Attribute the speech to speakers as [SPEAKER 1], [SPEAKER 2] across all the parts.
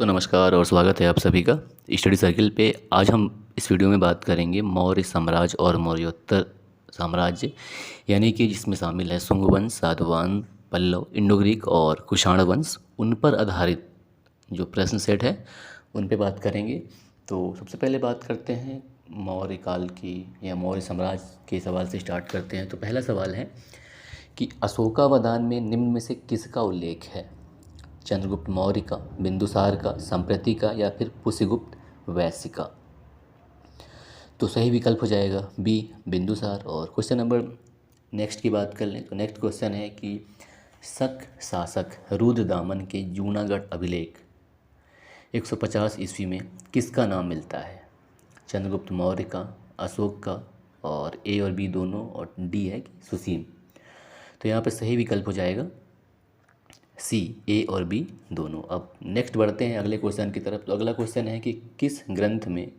[SPEAKER 1] तो नमस्कार और स्वागत है आप सभी का स्टडी सर्किल पे। आज हम इस वीडियो में बात करेंगे मौर्य साम्राज्य और मौर्योत्तर साम्राज्य, यानी कि जिसमें शामिल है शुंग वंश, सातवाहन, पल्लव, इंडो ग्रीक और कुषाण वंश। उन पर आधारित जो प्रश्न सेट है उन पे बात करेंगे। तो सबसे पहले बात करते हैं मौर्य काल की या मौर्य साम्राज्य के सवाल से स्टार्ट करते हैं। तो पहला सवाल है कि अशोकावदान में निम्न में से किसका उल्लेख है? चंद्रगुप्त मौर्य का, बिंदुसार का, संप्रति का या फिर पुष्यगुप्त वैश्य का? तो सही विकल्प हो जाएगा बी, बिंदुसार। और क्वेश्चन नंबर नेक्स्ट की बात कर लें तो नेक्स्ट क्वेश्चन है कि शक शासक रुद्रदामन के जूनागढ़ अभिलेख 150 ईस्वी में किसका नाम मिलता है? चंद्रगुप्त मौर्य का, अशोक का, और ए और बी दोनों, और डी है कि सुसीम। तो यहाँ पे सही विकल्प हो जाएगा सी, ए और बी दोनों। अब नेक्स्ट बढ़ते हैं अगले क्वेश्चन की तरफ। तो अगला क्वेश्चन है कि किस ग्रंथ में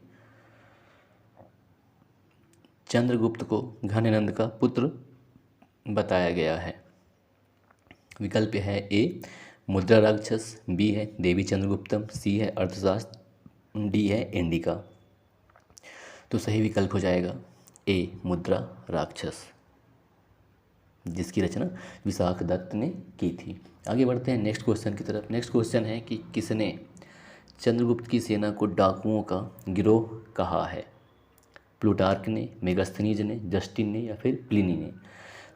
[SPEAKER 1] चंद्रगुप्त को घननंद का पुत्र बताया गया है? विकल्प है ए, मुद्रा राक्षस, बी है देवी चंद्रगुप्तम, सी है अर्थशास्त्र, डी है इंडिका। तो सही विकल्प हो जाएगा ए, मुद्रा राक्षस, जिसकी रचना विशाख दत्त ने की थी। आगे बढ़ते हैं नेक्स्ट क्वेश्चन की तरफ। नेक्स्ट क्वेश्चन है कि किसने चंद्रगुप्त की सेना को डाकुओं का गिरोह कहा है? प्लूटार्क ने, मेगास्थनीज ने, जस्टिन ने या फिर प्लिनी ने?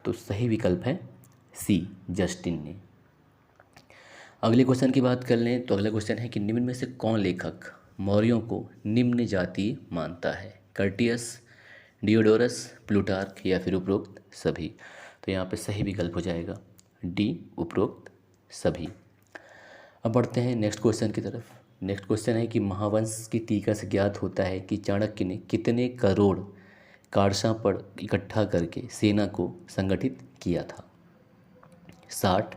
[SPEAKER 1] तो सही विकल्प है सी, जस्टिन ने। अगले क्वेश्चन की बात कर लें तो अगला क्वेश्चन है कि निम्न में से कौन लेखक मौर्यों को निम्न जातीय मानता है? कर्टियस, डियोडोरस, प्लूटार्क या फिर उपरोक्त सभी? तो यहाँ पे सही विकल्प हो जाएगा डी, उपरोक्त सभी। अब बढ़ते हैं नेक्स्ट क्वेश्चन की तरफ। नेक्स्ट क्वेश्चन है कि महावंश की टीका से ज्ञात होता है कि चाणक्य ने कितने करोड़ कारशां इकट्ठा करके सेना को संगठित किया था? 60,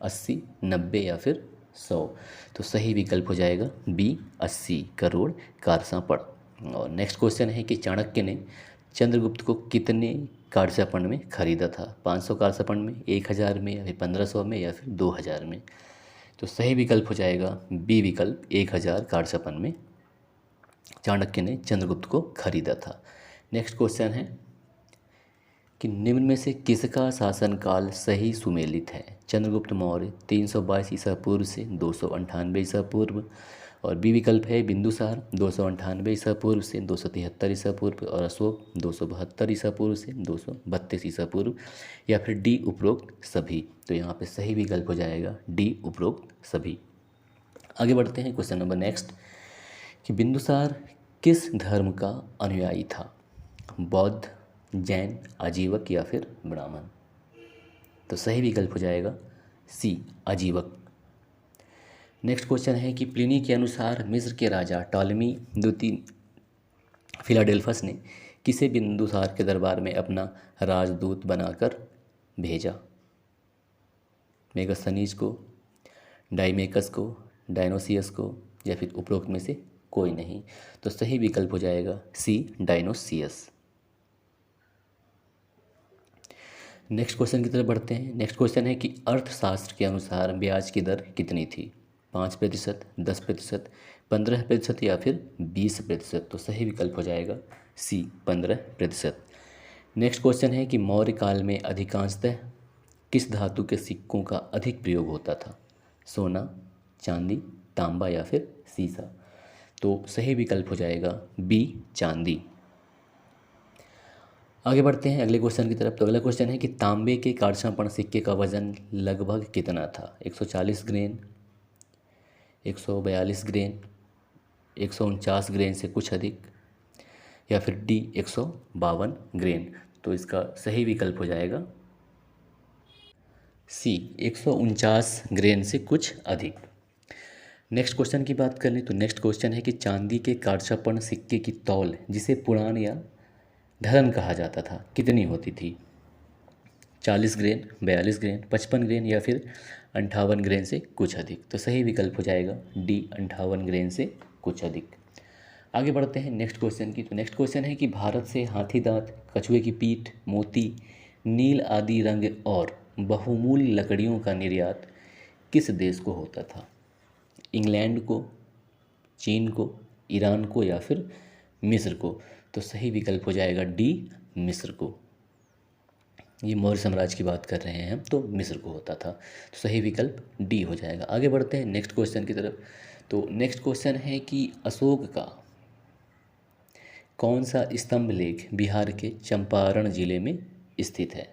[SPEAKER 1] 80, 90 या फिर 100? तो सही विकल्प हो जाएगा बी, 80 करोड़ कारशां। और नेक्स्ट क्वेश्चन है कि चाणक्य ने चंद्रगुप्त को कितने कारशां में खरीदा था? 500 कारशां में, 1000 में या फिर 1500 में या फिर 2000 में? तो सही विकल्प हो जाएगा बी विकल्प, 1000 कारशां में चाणक्य ने चंद्रगुप्त को खरीदा था। नेक्स्ट क्वेश्चन है कि निम्न में से किसका शासनकाल सही सुमेलित है? चंद्रगुप्त मौर्य 322 ईसा पूर्व से 298 ईसा पूर्व, और बी विकल्प है बिंदुसार 298 ईसा पूर्व से 273 ईसा पूर्व, और अशोक 272 ईसा पूर्व से 232 ईसा पूर्व, या फिर डी, उपरोक्त सभी? तो यहाँ पे सही विकल्प हो जाएगा डी, उपरोक्त सभी। आगे बढ़ते हैं क्वेश्चन नंबर नेक्स्ट कि बिंदुसार किस धर्म का अनुयायी था? बौद्ध, जैन, आजीवक या फिर ब्राह्मण? तो सही विकल्प हो जाएगा सी, आजीवक। नेक्स्ट क्वेश्चन है कि प्लिनी के अनुसार मिस्र के राजा टॉलेमी द्वितीय फिलाडेल्फस ने किसे बिंदुसार के दरबार में अपना राजदूत बनाकर भेजा? मेगास्थनीज को, डाइमेकस को, डायनोसियस को, या फिर उपरोक्त में से कोई नहीं? तो सही विकल्प हो जाएगा सी, डायनोसियस। नेक्स्ट क्वेश्चन की तरफ बढ़ते हैं। नेक्स्ट क्वेश्चन है कि अर्थशास्त्र के अनुसार ब्याज की दर कितनी थी? 5%, 10%, 15% या फिर 20%? तो सही विकल्प हो जाएगा सी, 15%। नेक्स्ट क्वेश्चन है कि मौर्य काल में अधिकांशतः किस धातु के सिक्कों का अधिक प्रयोग होता था? सोना, चांदी, तांबा या फिर सीसा? तो सही विकल्प हो जाएगा बी, चांदी। आगे बढ़ते हैं अगले क्वेश्चन की तरफ। तो अगला क्वेश्चन है कि तांबे के कारछापण सिक्के का वजन लगभग कितना था? 140 ग्रेन, 142 ग्रेन, 149 ग्रेन से कुछ अधिक, या फिर डी, 152 ग्रेन? तो इसका सही विकल्प हो जाएगा सी, 149 ग्रेन से कुछ अधिक। नेक्स्ट क्वेश्चन की बात कर लें तो नेक्स्ट क्वेश्चन है कि चांदी के कारछापण सिक्के की तौल, जिसे पुराण या ढलन कहा जाता था, कितनी होती थी? 40 ग्रेन, 42 ग्रेन, 55 ग्रेन या फिर 58 ग्रेन से कुछ अधिक? तो सही विकल्प हो जाएगा डी, 58 ग्रेन से कुछ अधिक। आगे बढ़ते हैं नेक्स्ट क्वेश्चन की। तो नेक्स्ट क्वेश्चन है कि भारत से हाथी दांत, कछुए की पीठ, मोती, नील आदि रंग और बहुमूल्य लकड़ियों का निर्यात किस देश को होता था? इंग्लैंड को, चीन को, ईरान को या फिर मिस्र को? तो सही विकल्प हो जाएगा डी, मिस्र को। ये मौर्य साम्राज्य की बात कर रहे हैं हम, तो मिस्र को होता था। तो सही विकल्प डी हो जाएगा। आगे बढ़ते हैं नेक्स्ट क्वेश्चन की तरफ। तो नेक्स्ट क्वेश्चन है कि अशोक का कौन सा स्तंभ लेख बिहार के चंपारण जिले में स्थित है?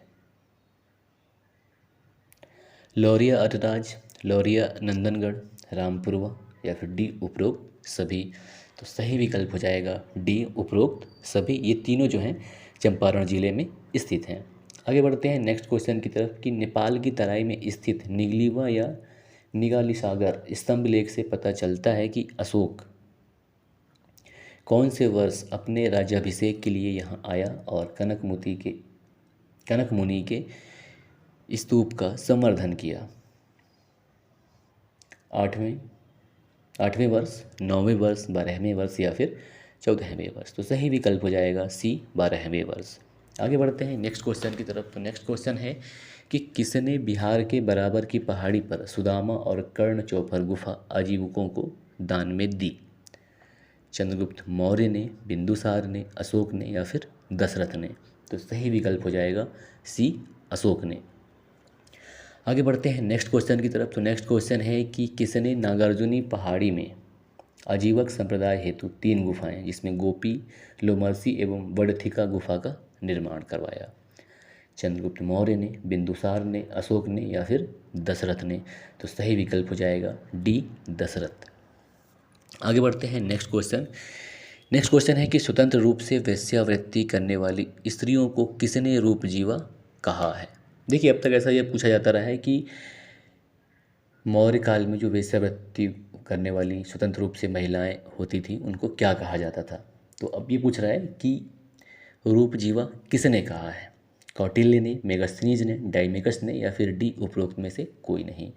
[SPEAKER 1] लौरिया अटराज, लौरिया नंदनगढ़, रामपुरवा या फिर डी उपरोक्त सभी? तो सही विकल्प हो जाएगा डी उपरोक्त सभी। ये तीनों जो हैं चंपारण जिले में स्थित हैं। आगे बढ़ते हैं नेक्स्ट क्वेश्चन की तरफ कि नेपाल की तराई में स्थित निगलीवा या निगाली सागर स्तंभ लेख से पता चलता है कि अशोक कौन से वर्ष अपने राज्याभिषेक के लिए यहाँ आया और कनक मुनि के स्तूप का संवर्धन किया? आठवें वर्ष, 9वें वर्ष, 12वें वर्ष या फिर 14वें वर्ष? तो सही विकल्प हो जाएगा सी, 12वें वर्ष। आगे बढ़ते हैं नेक्स्ट क्वेश्चन की तरफ। तो नेक्स्ट क्वेश्चन है कि किसने बिहार के बराबर की पहाड़ी पर सुदामा और कर्ण चौफर गुफा आजीविकों को दान में दी? चंद्रगुप्त मौर्य ने, बिंदुसार ने, अशोक ने या फिर दशरथ ने? तो सही विकल्प हो जाएगा सी, अशोक ने। आगे बढ़ते हैं नेक्स्ट क्वेश्चन की तरफ। तो नेक्स्ट क्वेश्चन है कि किसने नागार्जुनी पहाड़ी में आजीवक संप्रदाय हेतु 3 गुफाएं जिसमें गोपी, लोमर्सी एवं वडथिका गुफा का निर्माण करवाया? चंद्रगुप्त मौर्य ने, बिंदुसार ने, अशोक ने या फिर दशरथ ने? तो सही विकल्प हो जाएगा डी, दशरथ। आगे बढ़ते हैं नेक्स्ट क्वेश्चन। नेक्स्ट क्वेश्चन है कि स्वतंत्र रूप से वेश्यावृत्ति करने वाली स्त्रियों को किसने रूपजीवा कहा है? देखिए, अब तक ऐसा ये पूछा जाता रहा है कि मौर्य काल में जो वेश्यावृत्ति करने वाली स्वतंत्र रूप से महिलाएं होती थी उनको क्या कहा जाता था। तो अब ये पूछ रहा है कि रूपजीवा किसने कहा है? कौटिल्य ने, मेगास्थनीज ने, डाइमेकस ने या फिर डी उपरोक्त में से कोई नहीं?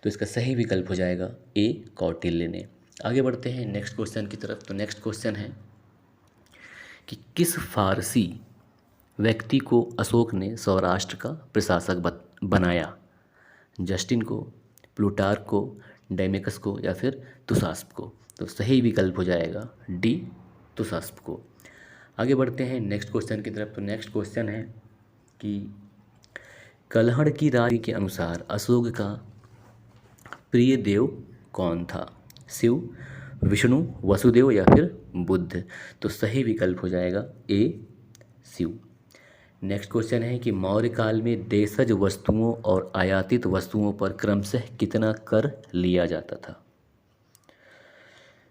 [SPEAKER 1] तो इसका सही विकल्प हो जाएगा ए, कौटिल्य ने। आगे बढ़ते हैं नेक्स्ट क्वेश्चन की तरफ। तो नेक्स्ट क्वेश्चन है कि किस फारसी व्यक्ति को अशोक ने सौराष्ट्र का प्रशासक बनाया? जस्टिन को, प्लूटार्क को, डाइमेकस को या फिर तुसास्प को? तो सही विकल्प हो जाएगा डी, तुसास्प को। आगे बढ़ते हैं नेक्स्ट क्वेश्चन की तरफ। तो नेक्स्ट क्वेश्चन है कि कलहड़ की राय के अनुसार अशोक का प्रिय देव कौन था? शिव, विष्णु, वसुदेव या फिर बुद्ध? तो सही विकल्प हो जाएगा ए, शिव। नेक्स्ट क्वेश्चन है कि मौर्य काल में देशज वस्तुओं और आयातित वस्तुओं पर क्रमशः कितना कर लिया जाता था?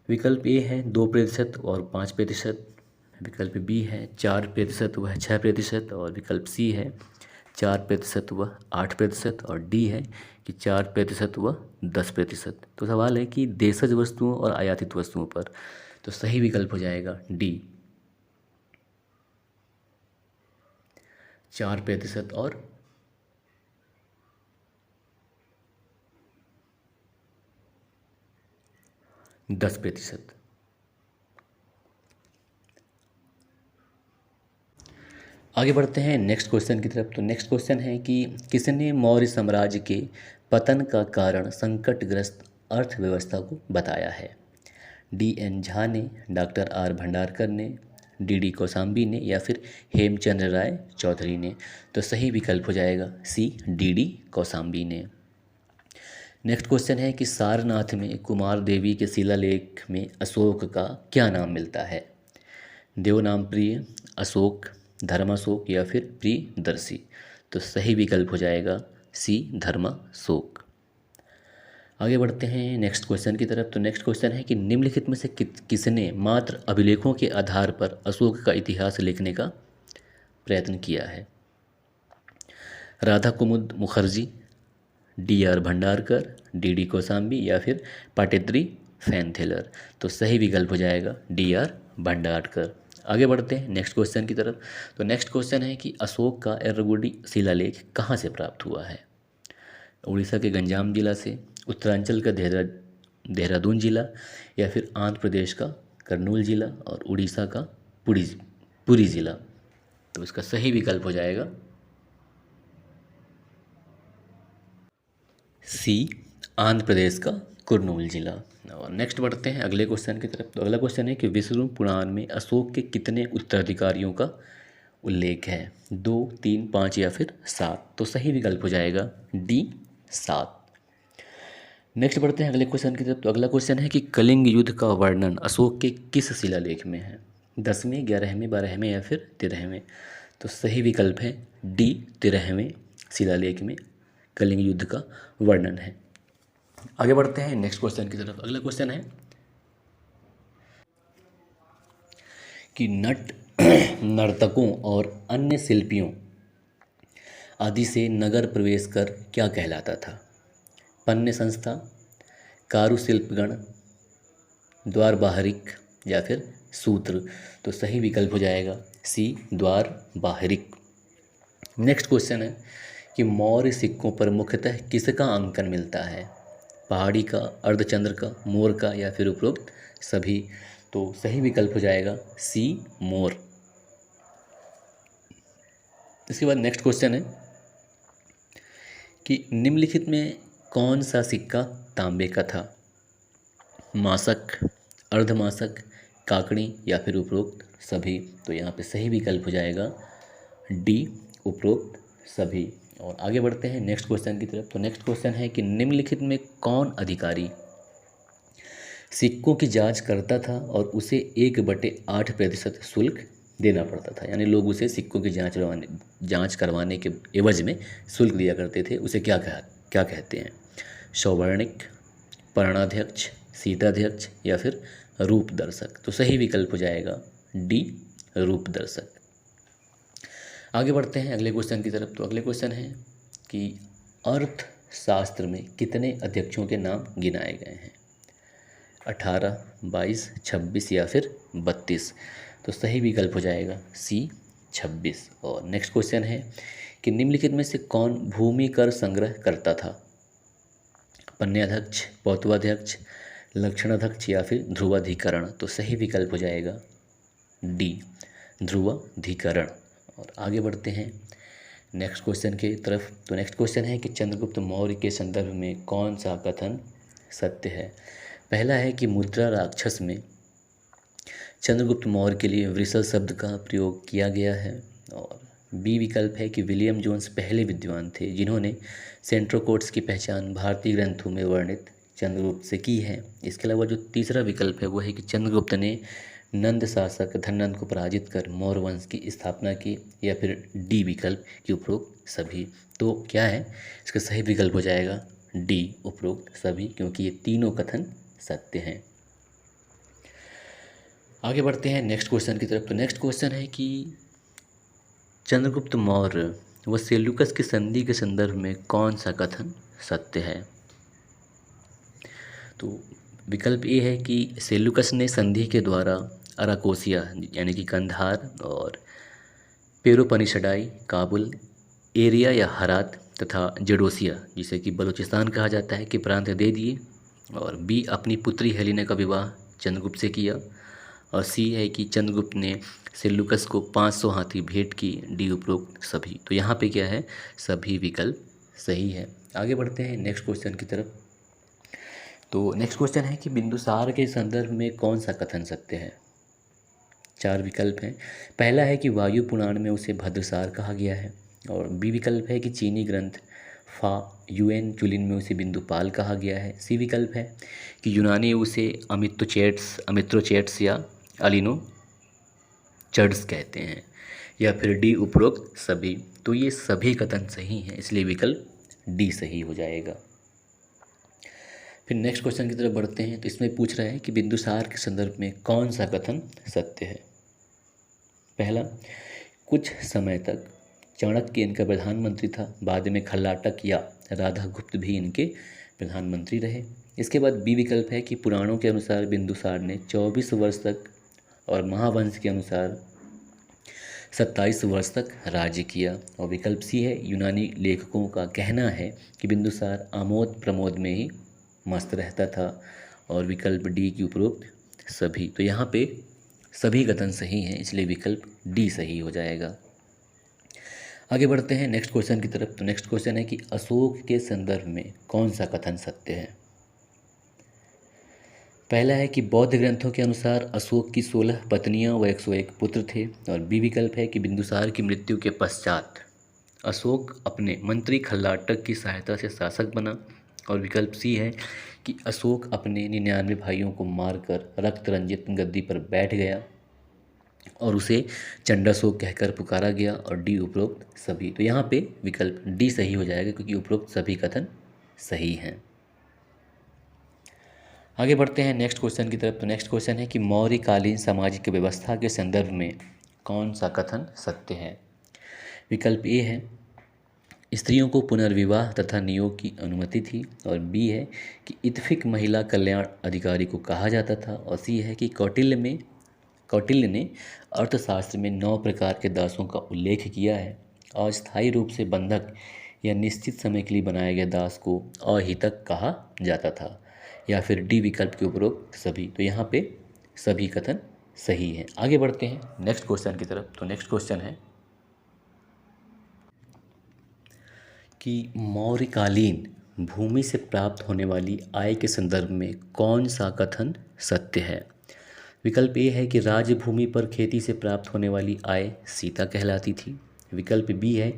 [SPEAKER 1] विकल्प ए है 2% और 5%, विकल्प बी है 4% व 6%, और विकल्प सी है 4% व 8%, और डी है कि 4% व 10%। तो सवाल है कि देशज वस्तुओं और आयातित वस्तुओं पर। तो सही विकल्प हो जाएगा डी, 4% और 10%। आगे बढ़ते हैं नेक्स्ट क्वेश्चन की तरफ। तो नेक्स्ट क्वेश्चन है कि किसने मौर्य साम्राज्य के पतन का कारण संकटग्रस्त अर्थव्यवस्था को बताया है? D.N. झा ने, डॉक्टर आर भंडारकर ने, D.D. कौशाम्बी ने या फिर हेमचंद्र राय चौधरी ने? तो सही विकल्प हो जाएगा सी, D.D. कौशाम्बी ने। नेक्स्ट क्वेश्चन है कि सारनाथ में कुमार देवी के शिलालेख में अशोक का क्या नाम मिलता है? देवनामप्रिय, अशोक, धर्माशोक या फिर प्रियदर्शी? तो सही विकल्प हो जाएगा सी, धर्माशोक। आगे बढ़ते हैं नेक्स्ट क्वेश्चन की तरफ। तो नेक्स्ट क्वेश्चन है कि निम्नलिखित में से किसने मात्र अभिलेखों के आधार पर अशोक का इतिहास लिखने का प्रयत्न किया है? राधा कुमुद मुखर्जी, D.R. भंडारकर, D.D. कौशाम्बी या फिर पाटेद्री फैनथेलर? तो सही विकल्प हो जाएगा D.R. भंडारकर। आगे बढ़ते हैं नेक्स्ट क्वेश्चन की तरफ। तो नेक्स्ट क्वेश्चन है कि अशोक का एर्रगुडी शिलालेख कहाँ से प्राप्त हुआ है? उड़ीसा के गंजाम जिला से, उत्तरांचल का देहरादून जिला या फिर आंध्र प्रदेश का कर्नूल जिला और उड़ीसा का पुरी जिला? तो इसका सही विकल्प हो जाएगा सी, आंध्र प्रदेश का कुर्नूल जिला। और नेक्स्ट बढ़ते हैं अगले क्वेश्चन की तरफ। तो अगला क्वेश्चन है कि विष्णु पुराण में अशोक के कितने उत्तराधिकारियों का उल्लेख है? 2, 3, 5 या फिर 7? तो सही विकल्प हो जाएगा डी, 7। नेक्स्ट बढ़ते हैं अगले क्वेश्चन की तरफ। तो अगला क्वेश्चन है कि कलिंग युद्ध का वर्णन अशोक के किस शिलालेख में है? 10वें, 11वें, 12वें या फिर 13वें? तो सही विकल्प है डी, 13वें शिलालेख में कलिंग युद्ध का वर्णन है। आगे बढ़ते हैं नेक्स्ट क्वेश्चन की तरफ। अगला क्वेश्चन है कि नट नर्तकों और अन्य शिल्पियों आदि से नगर प्रवेश कर क्या कहलाता था? पन्य संस्था, कारुशिल्पगण, द्वार बाहरिक या फिर सूत्र? तो सही विकल्प हो जाएगा सी, द्वार बाहरिक। नेक्स्ट क्वेश्चन है कि मौर्य सिक्कों पर मुख्यतः किसका अंकन मिलता है? पहाड़ी का, अर्धचंद्र का, मोर का या फिर उपरोक्त सभी? तो सही विकल्प हो जाएगा सी, मोर। इसके बाद नेक्स्ट क्वेश्चन है कि निम्नलिखित में कौन सा सिक्का तांबे का था? मासक, अर्धमासक, काकड़ी या फिर उपरोक्त सभी? तो यहाँ पे सही विकल्प हो जाएगा डी, उपरोक्त सभी। और आगे बढ़ते हैं नेक्स्ट क्वेश्चन की तरफ। तो नेक्स्ट क्वेश्चन है कि निम्नलिखित में कौन अधिकारी सिक्कों की जांच करता था और उसे 1/8% शुल्क देना पड़ता था? यानी लोग उसे सिक्कों की जांच करवाने के एवज में शुल्क दिया करते थे। उसे क्या कहते हैं? सौवर्णिक, परणाध्यक्ष, शीताध्यक्ष या फिर रूपदर्शक? तो सही विकल्प हो जाएगा डी, रूपदर्शक। आगे बढ़ते हैं अगले क्वेश्चन की तरफ। तो अगले क्वेश्चन है कि अर्थशास्त्र में कितने अध्यक्षों के नाम गिनाए गए हैं? 18, 22, 26 या फिर 32? तो सही विकल्प हो जाएगा सी, 26। और नेक्स्ट क्वेश्चन है कि निम्नलिखित में से कौन भूमि कर संग्रह करता था? पन्याध्यक्ष, पौत्वाध्यक्ष, लक्षणाध्यक्ष या फिर ध्रुवाधिकरण? तो सही विकल्प हो जाएगा डी, ध्रुवाधिकरण। और आगे बढ़ते हैं नेक्स्ट क्वेश्चन की तरफ। तो नेक्स्ट क्वेश्चन है कि चंद्रगुप्त मौर्य के संदर्भ में कौन सा कथन सत्य है? पहला है कि मुद्रा राक्षस में चंद्रगुप्त मौर्य के लिए वृषल शब्द का प्रयोग किया गया है। और बी विकल्प है कि विलियम जोन्स पहले विद्वान थे जिन्होंने सेंट्रोकोट्स की पहचान भारतीय ग्रंथों में वर्णित चंद्रगुप्त से की है। इसके अलावा जो तीसरा विकल्प है वो है कि चंद्रगुप्त ने नंद शासक धननंद को पराजित कर मौर्य वंश की स्थापना की, या फिर डी विकल्प की उपरोक्त सभी? तो क्या है इसका सही विकल्प हो जाएगा डी, उपरोक्त सभी, क्योंकि ये तीनों कथन सत्य हैं। आगे बढ़ते हैं नेक्स्ट क्वेश्चन की तरफ। तो नेक्स्ट क्वेश्चन है कि चंद्रगुप्त मौर्य व सेल्यूकस की संधि के संदर्भ में कौन सा कथन सत्य है? तो विकल्प ए है कि सेल्यूकस ने संधि के द्वारा अराकोसिया यानी कि कंधार और पेरोपनिसडाई, काबुल, एरिया या हरात तथा जडोसिया जिसे कि बलूचिस्तान कहा जाता है कि प्रांत दे दिए। और बी अपनी पुत्री हेलेना का विवाह चंद्रगुप्त से किया। और सी है कि चंद्रगुप्त ने सेल्यूकस को 500 हाथी भेंट की, डी उपरोक्त सभी। तो यहाँ पे क्या है, सभी विकल्प सही है। आगे बढ़ते हैं नेक्स्ट क्वेश्चन की तरफ। तो नेक्स्ट क्वेश्चन है कि बिंदुसार के संदर्भ में कौन सा कथन सत्य है? 4 विकल्प हैं। पहला है कि वायु पुराण में उसे भद्रसार कहा गया है। और बी विकल्प है कि चीनी ग्रंथ फा यूएन चुलिन में उसे बिंदुपाल कहा गया है। सी विकल्प है कि यूनानी उसे अमित्रोचेट्स या अलिनोचर्ड्स कहते हैं, या फिर डी उपरोक्त सभी। तो ये सभी कथन सही हैं, इसलिए विकल्प डी सही हो जाएगा। फिर नेक्स्ट क्वेश्चन की तरफ बढ़ते हैं। तो इसमें पूछ रहा है कि बिंदुसार के संदर्भ में कौन सा कथन सत्य है? पहला, कुछ समय तक चाणक्य इनका प्रधानमंत्री था, बाद में खल्लाटक या राधागुप्त भी इनके प्रधानमंत्री रहे। इसके बाद बी विकल्प है कि पुराणों के अनुसार बिंदुसार ने 24 वर्ष तक और महावंश के अनुसार 27 वर्ष तक राज्य किया। और विकल्प सी है, यूनानी लेखकों का कहना है कि बिंदुसार आमोद प्रमोद में ही मस्त रहता था। और विकल्प डी की उपरोक्त सभी। तो यहाँ पे सभी कथन सही हैं, इसलिए विकल्प डी सही हो जाएगा। आगे बढ़ते हैं नेक्स्ट क्वेश्चन की तरफ। तो नेक्स्ट क्वेश्चन है कि अशोक के संदर्भ में कौन सा कथन सत्य है? पहला है कि बौद्ध ग्रंथों के अनुसार अशोक की 16 पत्नियां व 101 पुत्र थे। और बी विकल्प है कि बिंदुसार की मृत्यु के पश्चात अशोक अपने मंत्री खल्लाटक की सहायता से शासक बना। और विकल्प सी है कि अशोक अपने 99 भाइयों को मारकर रक्त रंजित गद्दी पर बैठ गया और उसे चंडाशोक कहकर पुकारा गया। और डी उपरोक्त सभी। तो यहाँ पे विकल्प डी सही हो जाएगा क्योंकि उपरोक्त सभी कथन सही हैं। आगे बढ़ते हैं नेक्स्ट क्वेश्चन की तरफ। तो नेक्स्ट क्वेश्चन है कि मौर्यकालीन सामाजिक व्यवस्था के संदर्भ में कौन सा कथन सत्य है। विकल्प ए है स्त्रियों को पुनर्विवाह तथा नियोग की अनुमति थी। और बी है कि इत्फिक महिला कल्याण अधिकारी को कहा जाता था। और सी है कि कौटिल्य ने अर्थशास्त्र में 9 प्रकार के दासों का उल्लेख किया है। अस्थायी रूप से बंधक या निश्चित समय के लिए बनाए गए दास को अहितक कहा जाता था। या फिर डी विकल्प के उपरोक्त सभी। तो यहाँ पे सभी कथन सही हैं। आगे बढ़ते हैं नेक्स्ट क्वेश्चन की तरफ। तो नेक्स्ट क्वेश्चन है कि मौर्यकालीन भूमि से प्राप्त होने वाली आय के संदर्भ में कौन सा कथन सत्य है। विकल्प ए है कि राजभूमि पर खेती से प्राप्त होने वाली आय सीता कहलाती थी। विकल्प बी है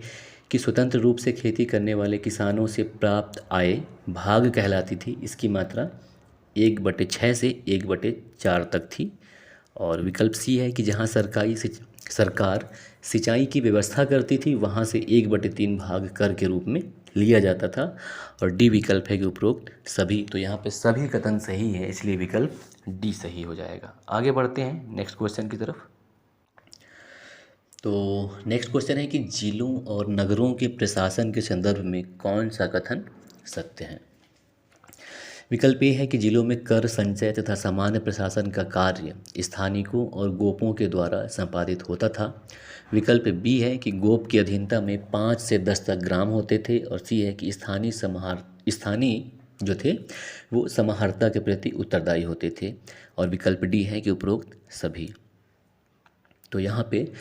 [SPEAKER 1] कि स्वतंत्र रूप से खेती करने वाले किसानों से प्राप्त आय भाग कहलाती थी। इसकी मात्रा 1/6 से 1/4 तक थी। और विकल्प सी है कि जहाँ सरकार सिंचाई की व्यवस्था करती थी वहाँ से 1/3 भाग कर के रूप में लिया जाता था। और डी विकल्प है कि उपरोक्त सभी। तो यहाँ पे सभी कथन सही है, इसलिए विकल्प डी सही हो जाएगा। आगे बढ़ते हैं नेक्स्ट क्वेश्चन की तरफ। तो नेक्स्ट क्वेश्चन है कि जिलों और नगरों के प्रशासन के संदर्भ में कौन सा कथन सत्य है। विकल्प ए है कि जिलों में कर संचय तथा सामान्य प्रशासन का कार्य स्थानिकों और गोपों के द्वारा संपादित होता था। विकल्प बी है कि गोप की अधीनता में 5 से 10 तक ग्राम होते थे। और सी है कि स्थानीय जो थे वो समाहर्ता के प्रति उत्तरदायी होते थे। और विकल्प डी है कि उपरोक्त सभी। तो यहाँ पे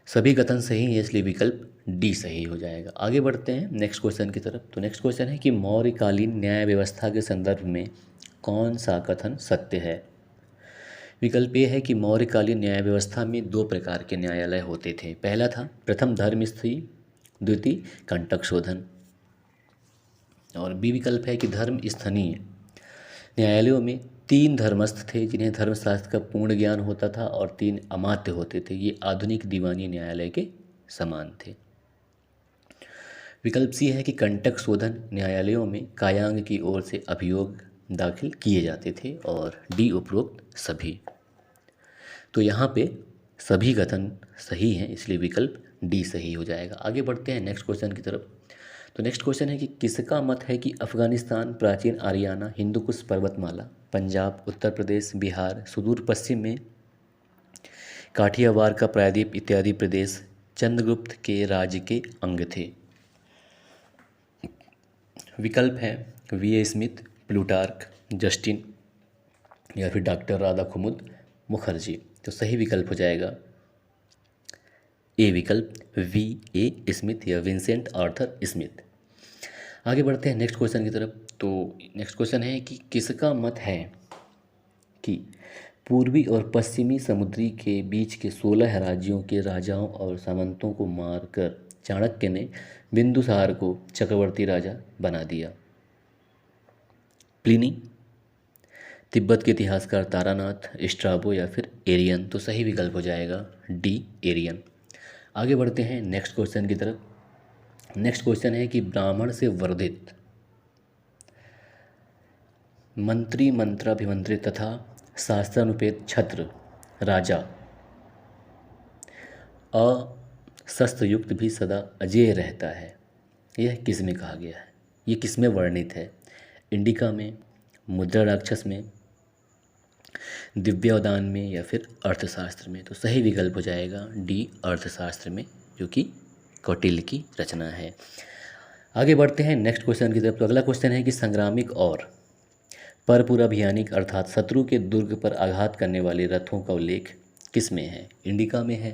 [SPEAKER 1] सभी कथन सही है, इसलिए विकल्प डी सही हो जाएगा। आगे बढ़ते हैं नेक्स्ट क्वेश्चन की तरफ। तो नेक्स्ट क्वेश्चन है कि मौर्यकालीन न्याय व्यवस्था के संदर्भ में कौन सा कथन सत्य है। विकल्प ए है कि मौर्यकालीन न्याय व्यवस्था में 2 प्रकार के न्यायालय होते थे। पहला था प्रथम धर्मस्थी, द्वितीय कंटक शोधन। और बी विकल्प है कि धर्म स्थनीय न्यायालयों में 3 धर्मस्थ थे जिन्हें धर्मशास्त्र का पूर्ण ज्ञान होता था और 3 अमात्य होते थे। ये आधुनिक दीवानी न्यायालय के समान थे। विकल्प सी है कि कंटक शोधन न्यायालयों में कायांग की ओर से अभियोग दाखिल किए जाते थे। और डी उपरोक्त सभी। तो यहाँ पे सभी कथन सही हैं, इसलिए विकल्प डी सही हो जाएगा। आगे बढ़ते हैं नेक्स्ट क्वेश्चन की तरफ। तो नेक्स्ट क्वेश्चन है कि किसका मत है कि अफगानिस्तान, प्राचीन आर्याना, हिंदुकुश पर्वतमाला, पंजाब, उत्तर प्रदेश, बिहार, सुदूर पश्चिम में काठियावाड़ का प्रायद्वीप इत्यादि प्रदेश चंद्रगुप्त के राज्य के अंग थे। विकल्प हैं वी.ए. स्मिथ, प्लूटार्क, जस्टिन या फिर डॉक्टर राधा कुमुद मुखर्जी। तो सही विकल्प हो जाएगा ए विकल्प वी.ए. स्मिथ या विंसेंट आर्थर स्मिथ। आगे बढ़ते हैं नेक्स्ट क्वेश्चन की तरफ। तो नेक्स्ट क्वेश्चन है कि किसका मत है कि पूर्वी और पश्चिमी समुद्री के बीच के 16 राज्यों के राजाओं और सामंतों को मारकर चाणक्य ने बिंदुसार को चक्रवर्ती राजा बना दिया। प्लिनी, तिब्बत के इतिहासकार तारानाथ, स्ट्राबो या फिर एरियन। तो सही विकल्प हो जाएगा डी एरियन। आगे बढ़ते हैं नेक्स्ट क्वेश्चन की तरफ। नेक्स्ट क्वेश्चन है कि ब्राह्मण से वर्धित मंत्री, मंत्राभिमंत्रित तथा शास्त्रानुपेत छत्र राजा अशस्त्रयुक्त भी सदा अजेय रहता है। यह किस में कहा गया है, ये किस में वर्णित है। इंडिका में, मुद्रा राक्षस में, दिव्योदान में या फिर अर्थशास्त्र में। तो सही विकल्प हो जाएगा डी अर्थशास्त्र में, जो कि कौटिल्य की रचना है। आगे बढ़ते हैं नेक्स्ट क्वेश्चन की तरफ। तो अगला क्वेश्चन है कि संग्रामिक और परपुराभियानिक अर्थात शत्रु के दुर्ग पर आघात करने वाले रथों का उल्लेख किस में है। इंडिका में है,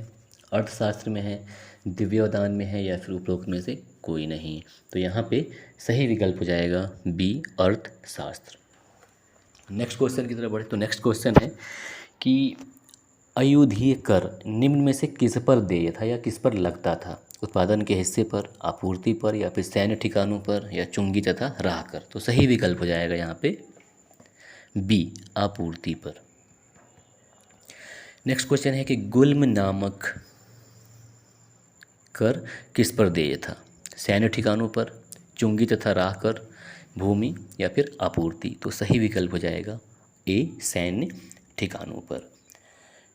[SPEAKER 1] अर्थशास्त्र में है, दिव्योदान में है या फिर उपरोक्त में से कोई नहीं। तो यहाँ पे सही विकल्प हो जाएगा बी अर्थशास्त्र। नेक्स्ट क्वेश्चन की तरफ बढ़े तो नेक्स्ट क्वेश्चन है कि अयुधीय कर निम्न में से किस पर देय था या किस पर लगता था? उत्पादन के हिस्से पर, आपूर्ति पर, या फिर सैन्य ठिकानों पर, या चुंगी तथा राह कर? तो सही विकल्प हो जाएगा यहाँ पे बी, आपूर्ति पर। नेक्स्ट क्वेश्चन है कि गुल्म नामक कर किस पर देय था? सैन्य ठिकानों पर, चुंगी तथा राह कर, भूमि, या फिर आपूर्ति? तो सही विकल्प हो जाएगा ए, सैन्य ठिकानों पर।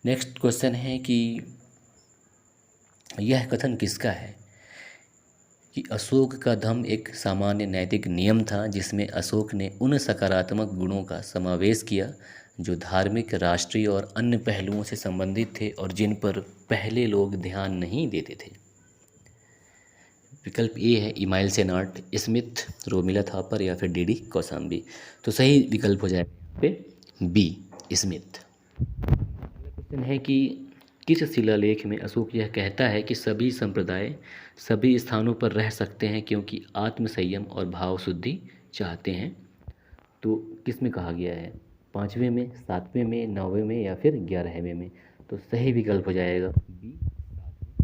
[SPEAKER 1] नेक्स्ट क्वेश्चन है कि यह कथन किसका है कि अशोक का धम्म एक सामान्य नैतिक नियम था जिसमें अशोक ने उन सकारात्मक गुणों का समावेश किया जो धार्मिक, राष्ट्रीय और अन्य पहलुओं से संबंधित थे और जिन पर पहले लोग ध्यान नहीं देते थे? विकल्प ए है इमाइल सेनाट, स्मिथ, रोमिला थापर, या फिर डीडी कौशाम्बी? तो सही विकल्प हो जाएगा यहाँ पे बी, स्मिथ। क्वेश्चन है कि किस शिलालेख में अशोक यह कहता है कि सभी संप्रदाय सभी स्थानों पर रह सकते हैं क्योंकि आत्म संयम और भाव शुद्धि चाहते हैं? तो किस में कहा गया है? 5वें में, 7वें में, 9वें में, या फिर 11वें में? तो सही विकल्प हो जाएगा बी, 7वें।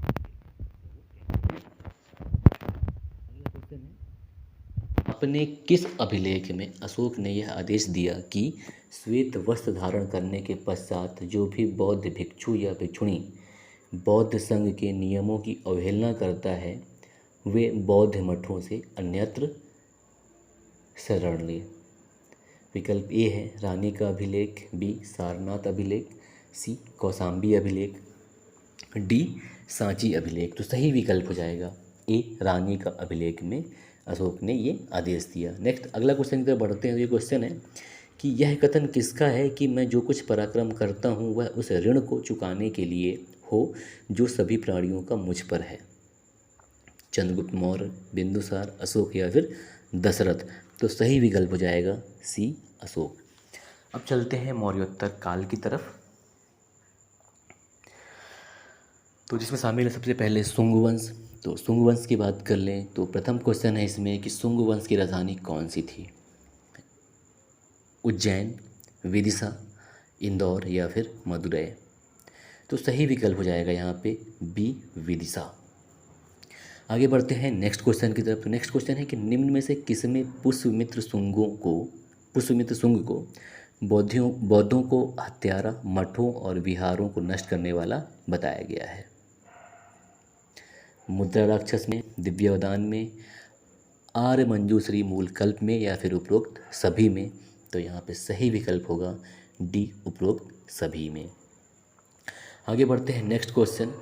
[SPEAKER 1] अपने किस अभिलेख में अशोक ने यह आदेश दिया कि श्वेत वस्त्र धारण करने के पश्चात जो भी बौद्ध भिक्षु या भिक्षुणी बौद्ध संघ के नियमों की अवहेलना करता है वे बौद्ध मठों से अन्यत्र शरण ले? विकल्प ए है रानी का अभिलेख, बी सारनाथ अभिलेख, सी कौशाम्बी अभिलेख, डी सांची अभिलेख? तो सही विकल्प हो जाएगा ए, रानी का अभिलेख में अशोक ने ये आदेश दिया। नेक्स्ट अगला क्वेश्चन की तरफ बढ़ते हैं। ये क्वेश्चन है कि यह कथन किसका है कि मैं जो कुछ पराक्रम करता हूँ वह उस ऋण को चुकाने के लिए हो जो सभी प्राणियों का मुझ पर है? चंद्रगुप्त मौर्य, बिंदुसार, अशोक, या फिर दशरथ? तो सही विकल्प हो जाएगा सी, अशोक। अब चलते हैं मौर्योत्तर काल की तरफ, तो जिसमें शामिल है सबसे पहले शुंग वंश। तो शुंग वंश की बात कर लें तो प्रथम क्वेश्चन है इसमें कि शुंग वंश की राजधानी कौन सी थी? उज्जैन, विदिशा, इंदौर, या फिर मदुरै? तो सही विकल्प हो जाएगा यहाँ पे बी, विदिशा। आगे बढ़ते हैं नेक्स्ट क्वेश्चन की तरफ। तो नेक्स्ट क्वेश्चन है कि निम्न में से किसमें पुष्यमित्र शुंग को बौद्धों को हत्यारा, मठों और विहारों को नष्ट करने वाला बताया गया है? मुद्रा राक्षस में, दिव्यावदान में, आर्य मंजूश्री मूलकल्प में, या फिर उपरोक्त सभी में? तो यहाँ पे सही विकल्प होगा डी, उपरोक्त सभी में। आगे बढ़ते हैं नेक्स्ट क्वेश्चन।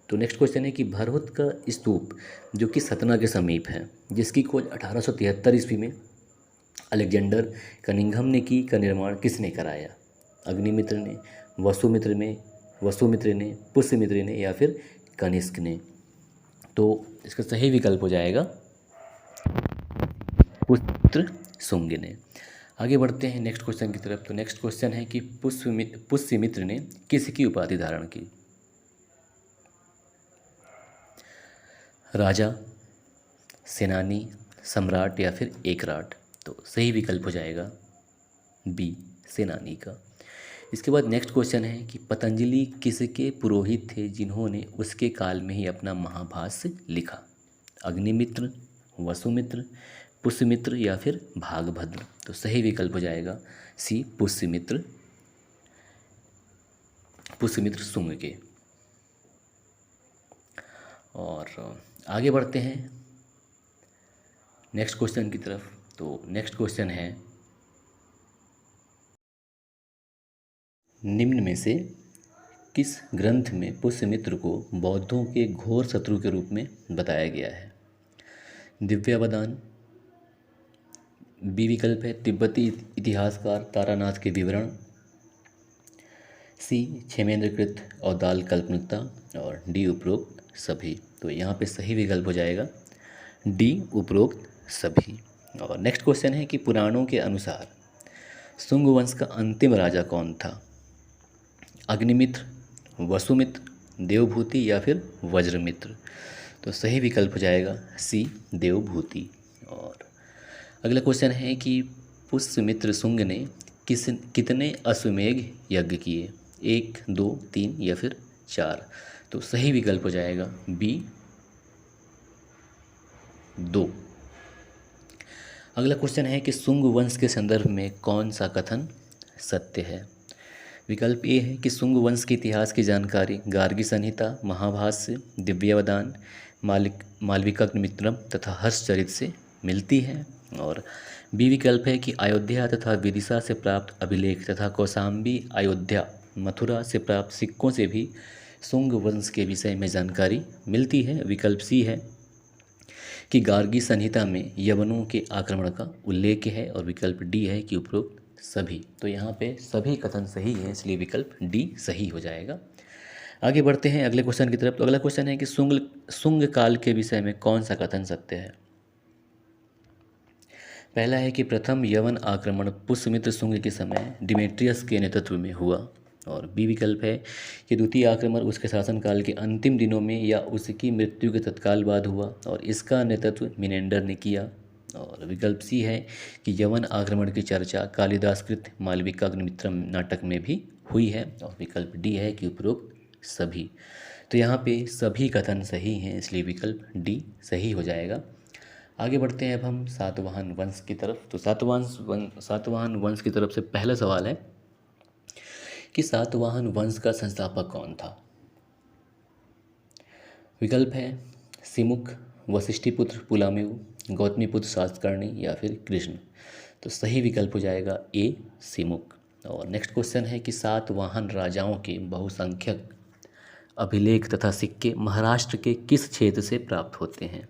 [SPEAKER 1] तो नेक्स्ट क्वेश्चन है कि भरहुत का स्तूप जो कि सतना के समीप है जिसकी खोज 1873 ईस्वी में अलेक्जेंडर कनिंघम ने की का निर्माण किसने कराया? अग्निमित्र ने, वसुमित्र ने, पुष्यमित्र ने, या फिर कनिष्क ने? तो इसका सही विकल्प हो जाएगा पुत्र शुंग ने। आगे बढ़ते हैं नेक्स्ट क्वेश्चन की तरफ। तो नेक्स्ट क्वेश्चन है कि पुष्यमित्र ने किसकी उपाधि धारण की? राजा, सेनानी, सम्राट, या फिर एकराट? तो सही विकल्प हो जाएगा बी, सेनानी का। इसके बाद नेक्स्ट क्वेश्चन है कि पतंजलि किसके पुरोहित थे जिन्होंने उसके काल में ही अपना महाभाष्य लिखा? अग्निमित्र, वसुमित्र, पुष्यमित्र, या फिर भागभद्र? तो सही विकल्प हो जाएगा सी, पुष्यमित्र शुंग के। और आगे बढ़ते हैं नेक्स्ट क्वेश्चन की तरफ। तो नेक्स्ट क्वेश्चन है निम्न में से किस ग्रंथ में पुष्यमित्र को बौद्धों के घोर शत्रु के रूप में बताया गया है? दिव्यावदान, बी विकल्प है तिब्बती इतिहासकार तारानाथ के विवरण, सी क्षेमेंद्रकृत और दाल काल्पनिकता, और डी उपरोक्त सभी? तो यहाँ पे सही विकल्प हो जाएगा डी, उपरोक्त सभी। और नेक्स्ट क्वेश्चन है कि पुराणों के अनुसार शुंग वंश का अंतिम राजा कौन था? अग्निमित्र, वसुमित्र, देवभूति, या फिर वज्रमित्र? तो सही विकल्प हो जाएगा सी, देवभूति। और अगला क्वेश्चन है कि पुष्यमित्र शुंग ने कितने अश्वमेध यज्ञ किए? 1, 2, 3 या फिर 4? तो सही विकल्प हो जाएगा बी 2। अगला क्वेश्चन है कि शुंग वंश के संदर्भ में कौन सा कथन सत्य है? विकल्प ए है कि शुंग वंश के इतिहास की जानकारी गार्गी संहिता, महाभाष्य, दिव्यावदान, मालविकाग्निमित्रम तथा हर्षचरित से मिलती है। और बी विकल्प है कि अयोध्या तथा विदिशा से प्राप्त अभिलेख तथा कौशाम्बी, अयोध्या, मथुरा से प्राप्त सिक्कों से भी शुंग वंश के विषय में जानकारी मिलती है। विकल्प सी है कि गार्गी संहिता में यवनों के आक्रमण का उल्लेख है। और विकल्प डी है कि उपरोक्त सभी। तो यहाँ पे सभी कथन सही है, इसलिए विकल्प डी सही हो जाएगा। आगे बढ़ते हैं अगले क्वेश्चन की तरफ। तो अगला क्वेश्चन है कि शुंग काल के विषय में कौन सा कथन सत्य है? पहला है कि प्रथम यवन आक्रमण पुष्यमित्र शुंग के समय डिमेट्रियस के नेतृत्व में हुआ। और बी विकल्प है कि द्वितीय आक्रमण उसके शासनकाल के अंतिम दिनों में या उसकी मृत्यु के तत्काल बाद हुआ और इसका नेतृत्व मिनेंडर ने किया। और विकल्प सी है कि यवन आक्रमण की चर्चा कालिदास कृत मालविकाग्निमित्रम नाटक में भी हुई है। और विकल्प डी है कि उपरोक्त सभी। तो यहाँ पे सभी कथन सही हैं, इसलिए विकल्प डी सही हो जाएगा। आगे बढ़ते हैं अब हम सातवाहन वंश की तरफ। तो सातवाहन वंश की तरफ से पहला सवाल है कि सातवाहन वंश का संस्थापक कौन था? विकल्प है सिमुक, वशिष्ठिपुत्र पुलामेव, गौतमीपुत्र सातकर्णी या फिर कृष्ण। तो सही विकल्प हो जाएगा ए सिमुक। और नेक्स्ट क्वेश्चन है कि सातवाहन राजाओं के बहुसंख्यक अभिलेख तथा सिक्के महाराष्ट्र के किस क्षेत्र से प्राप्त होते हैं?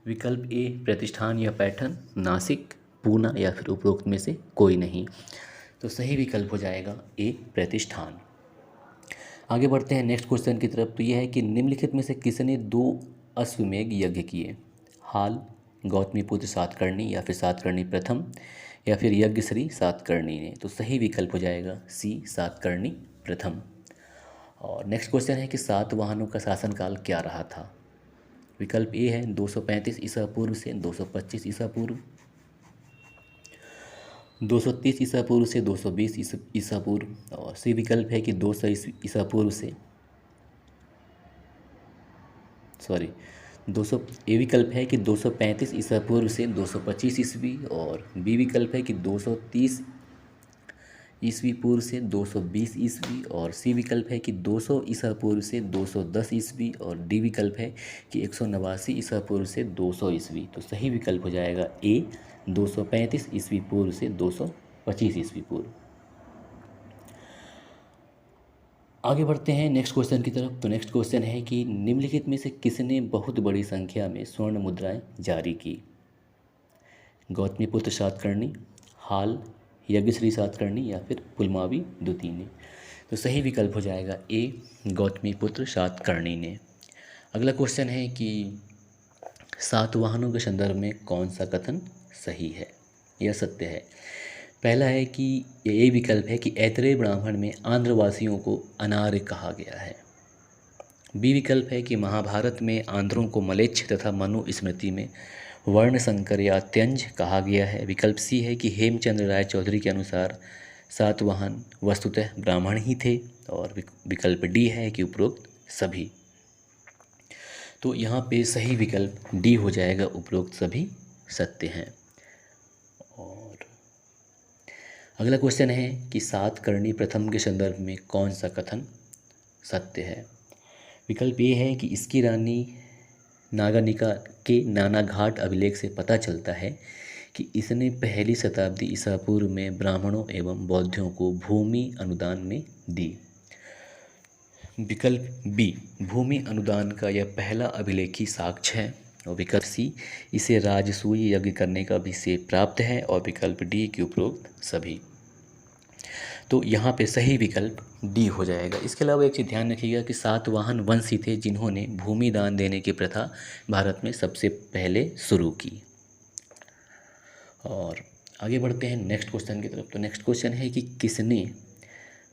[SPEAKER 1] विकल्प ए प्रतिष्ठान या पैठन, नासिक, पूना या फिर उपरोक्त में से कोई नहीं। तो सही विकल्प हो जाएगा ए प्रतिष्ठान। आगे बढ़ते हैं नेक्स्ट क्वेश्चन की तरफ। तो यह है कि निम्नलिखित में से किसने 2 अश्वमेध यज्ञ किए? हाल, गौतमीपुत्र सातकर्णी या फिर सातकर्णी प्रथम या फिर यज्ञश्री सातकर्णी ने। तो सही विकल्प हो जाएगा सी सातकर्णी प्रथम। और नेक्स्ट क्वेश्चन है कि सातवाहनों का शासनकाल क्या रहा था? विकल्प ए है 235 ईसा पूर्व से 225 ईसा पूर्व, 230 ईसा पूर्व से 220 ईसा पूर्व। और सी विकल्प है कि 200 ईसा पूर्व से 200 ए विकल्प है कि 235 ईसा पूर्व से 225 ईस्वी। और बी विकल्प है कि 230 ईस्वी पूर्व से 220 ईस्वी। और सी विकल्प है कि 200 ईसा पूर्व से 210 ईस्वी। और डी विकल्प है कि 189 ईसा पूर्व से 200 ईस्वी। तो सही विकल्प हो जाएगा ए 235 ईस्वी पूर्व से 225 ईस्वी पूर्व। आगे बढ़ते हैं नेक्स्ट क्वेश्चन की तरफ। तो नेक्स्ट क्वेश्चन है कि निम्नलिखित में से किसने बहुत बड़ी संख्या में स्वर्ण मुद्राएं जारी की? गौतमीपुत्र सातकर्णी, हाल, यज्ञश्री सातकर्णी या फिर पुलमावी द्वितीय ने। तो सही विकल्प हो जाएगा ए गौतमीपुत्र सातकर्णी ने। अगला क्वेश्चन है कि सातवाहनों के संदर्भ में कौन सा कथन सही है या सत्य है? पहला है कि ए विकल्प है कि ऐतरेय ब्राह्मण में आंध्रवासियों को अनार्य कहा गया है। बी विकल्प है कि महाभारत में आंध्रों को मलेच्छ तथा मनुस्मृति में वर्ण संकर या त्यंज कहा गया है। विकल्प सी है कि हेमचंद्र राय चौधरी के अनुसार सातवाहन वस्तुतः ब्राह्मण ही थे। और विकल्प डी है कि उपरोक्त सभी। तो यहाँ पे सही विकल्प डी हो जाएगा, उपरोक्त सभी सत्य हैं। और अगला क्वेश्चन है कि सातकर्णी प्रथम के संदर्भ में कौन सा कथन सत्य है? विकल्प ए है कि इसकी रानी नागानिका के नानाघाट अभिलेख से पता चलता है कि इसने पहली शताब्दी ईसा पूर्व में ब्राह्मणों एवं बौद्धों को भूमि अनुदान में दी। विकल्प बी भूमि अनुदान का यह पहला अभिलेखी साक्ष्य है। और विकल्प सी इसे राजसूय यज्ञ करने का भी से प्राप्त है। और विकल्प डी के उपरोक्त सभी। तो यहाँ पे सही विकल्प डी हो जाएगा। इसके अलावा एक चीज़ ध्यान रखिएगा कि सातवाहन वंशी थे जिन्होंने भूमि दान देने की प्रथा भारत में सबसे पहले शुरू की। और आगे बढ़ते हैं नेक्स्ट क्वेश्चन की तरफ। तो नेक्स्ट क्वेश्चन है कि किसने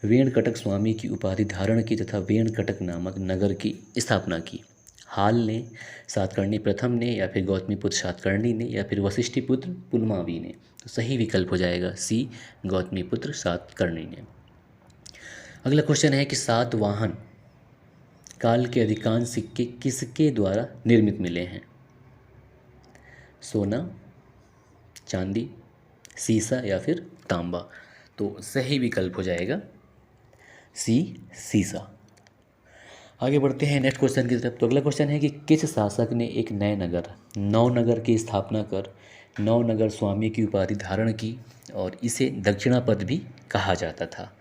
[SPEAKER 1] वेणकटक स्वामी की उपाधि धारण की तथा वेणकटक नामक नगर की स्थापना की? हाल ने, सातकर्णी प्रथम ने, या फिर गौतमीपुत्र सातकर्णी ने, या फिर वशिष्ठिपुत्र पुलमावी ने। तो सही विकल्प हो जाएगा सी, गौतमीपुत्र सातकर्णी ने। अगला क्वेश्चन है कि सातवाहन काल के अधिकांश सिक्के किसके द्वारा निर्मित मिले हैं? सोना, चांदी, सीसा या फिर तांबा। तो सही विकल्प हो जाएगा सी, सीसा। आगे बढ़ते हैं नेक्स्ट क्वेश्चन की तरफ। तो अगला क्वेश्चन है कि किस शासक ने एक नए नगर नवनगर की स्थापना कर नवनगर स्वामी की उपाधि धारण की और इसे दक्षिणापद भी कहा जाता था?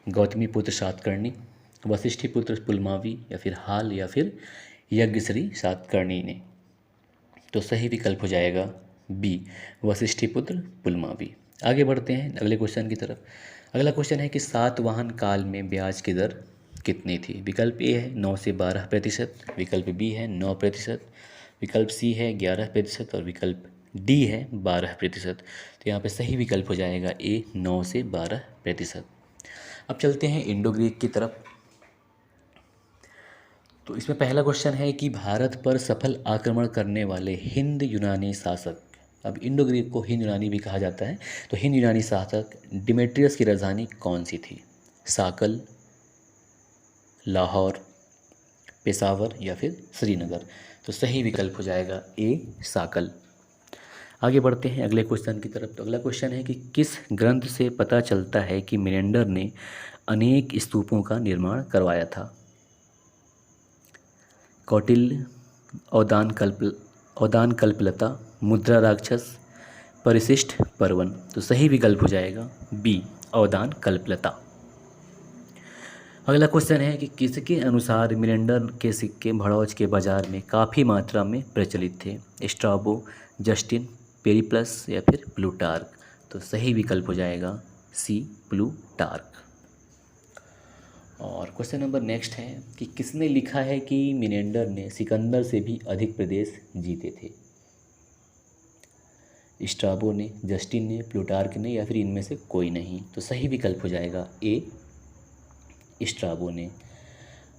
[SPEAKER 1] गौतमीपुत्र सातकर्णी, वशिष्ठिपुत्र पुलमावी, या फिर हाल, या फिर यज्ञश्री सातकर्णी ने। तो सही विकल्प हो जाएगा बी, वशिष्ठिपुत्र पुलमावी। आगे बढ़ते हैं अगले क्वेश्चन की तरफ। अगला क्वेश्चन है कि सातवाहन काल में ब्याज की दर कितनी थी? विकल्प ए है 9 से 12%, विकल्प बी है 9%, विकल्प सी है 11% और विकल्प डी है 12%। तो यहाँ पे सही विकल्प हो जाएगा ए, 9 से 12%। अब चलते हैं इंडो ग्रीक की तरफ। तो इसमें पहला क्वेश्चन है कि भारत पर सफल आक्रमण करने वाले हिंद यूनानी शासक, अब इंडो ग्रीक को हिंद यूनानी भी कहा जाता है, तो हिंद यूनानी शासक डिमेट्रियस की राजधानी कौन सी थी? साकल, लाहौर, पेशावर या फिर श्रीनगर। तो सही विकल्प हो जाएगा ए, साकल। आगे बढ़ते हैं अगले क्वेश्चन की तरफ। तो अगला क्वेश्चन है कि किस ग्रंथ से पता चलता है कि मिनेंडर ने अनेक स्तूपों का निर्माण करवाया था? कौटिल्य, अवदान कल्पलता, मुद्रा राक्षस, परिशिष्ट पर्वन। तो सही विकल्प हो जाएगा बी, अवदान कल्पलता। अगला क्वेश्चन है कि किसके अनुसार मिनेंडर के सिक्के भड़ौच के बाजार में काफ़ी मात्रा में प्रचलित थे? स्ट्राबो, जस्टिन, पेरिप्लस या फिर प्लूटार्क। तो सही विकल्प हो जाएगा सी, प्लूटार्क। और क्वेश्चन नंबर नेक्स्ट है कि किसने लिखा है कि मिनेंडर ने सिकंदर से भी अधिक प्रदेश जीते थे? स्ट्राबो ने, जस्टिन ने, प्लूटार्क ने या फिर इनमें से कोई नहीं। तो सही विकल्प हो जाएगा ए, स्ट्राबो ने।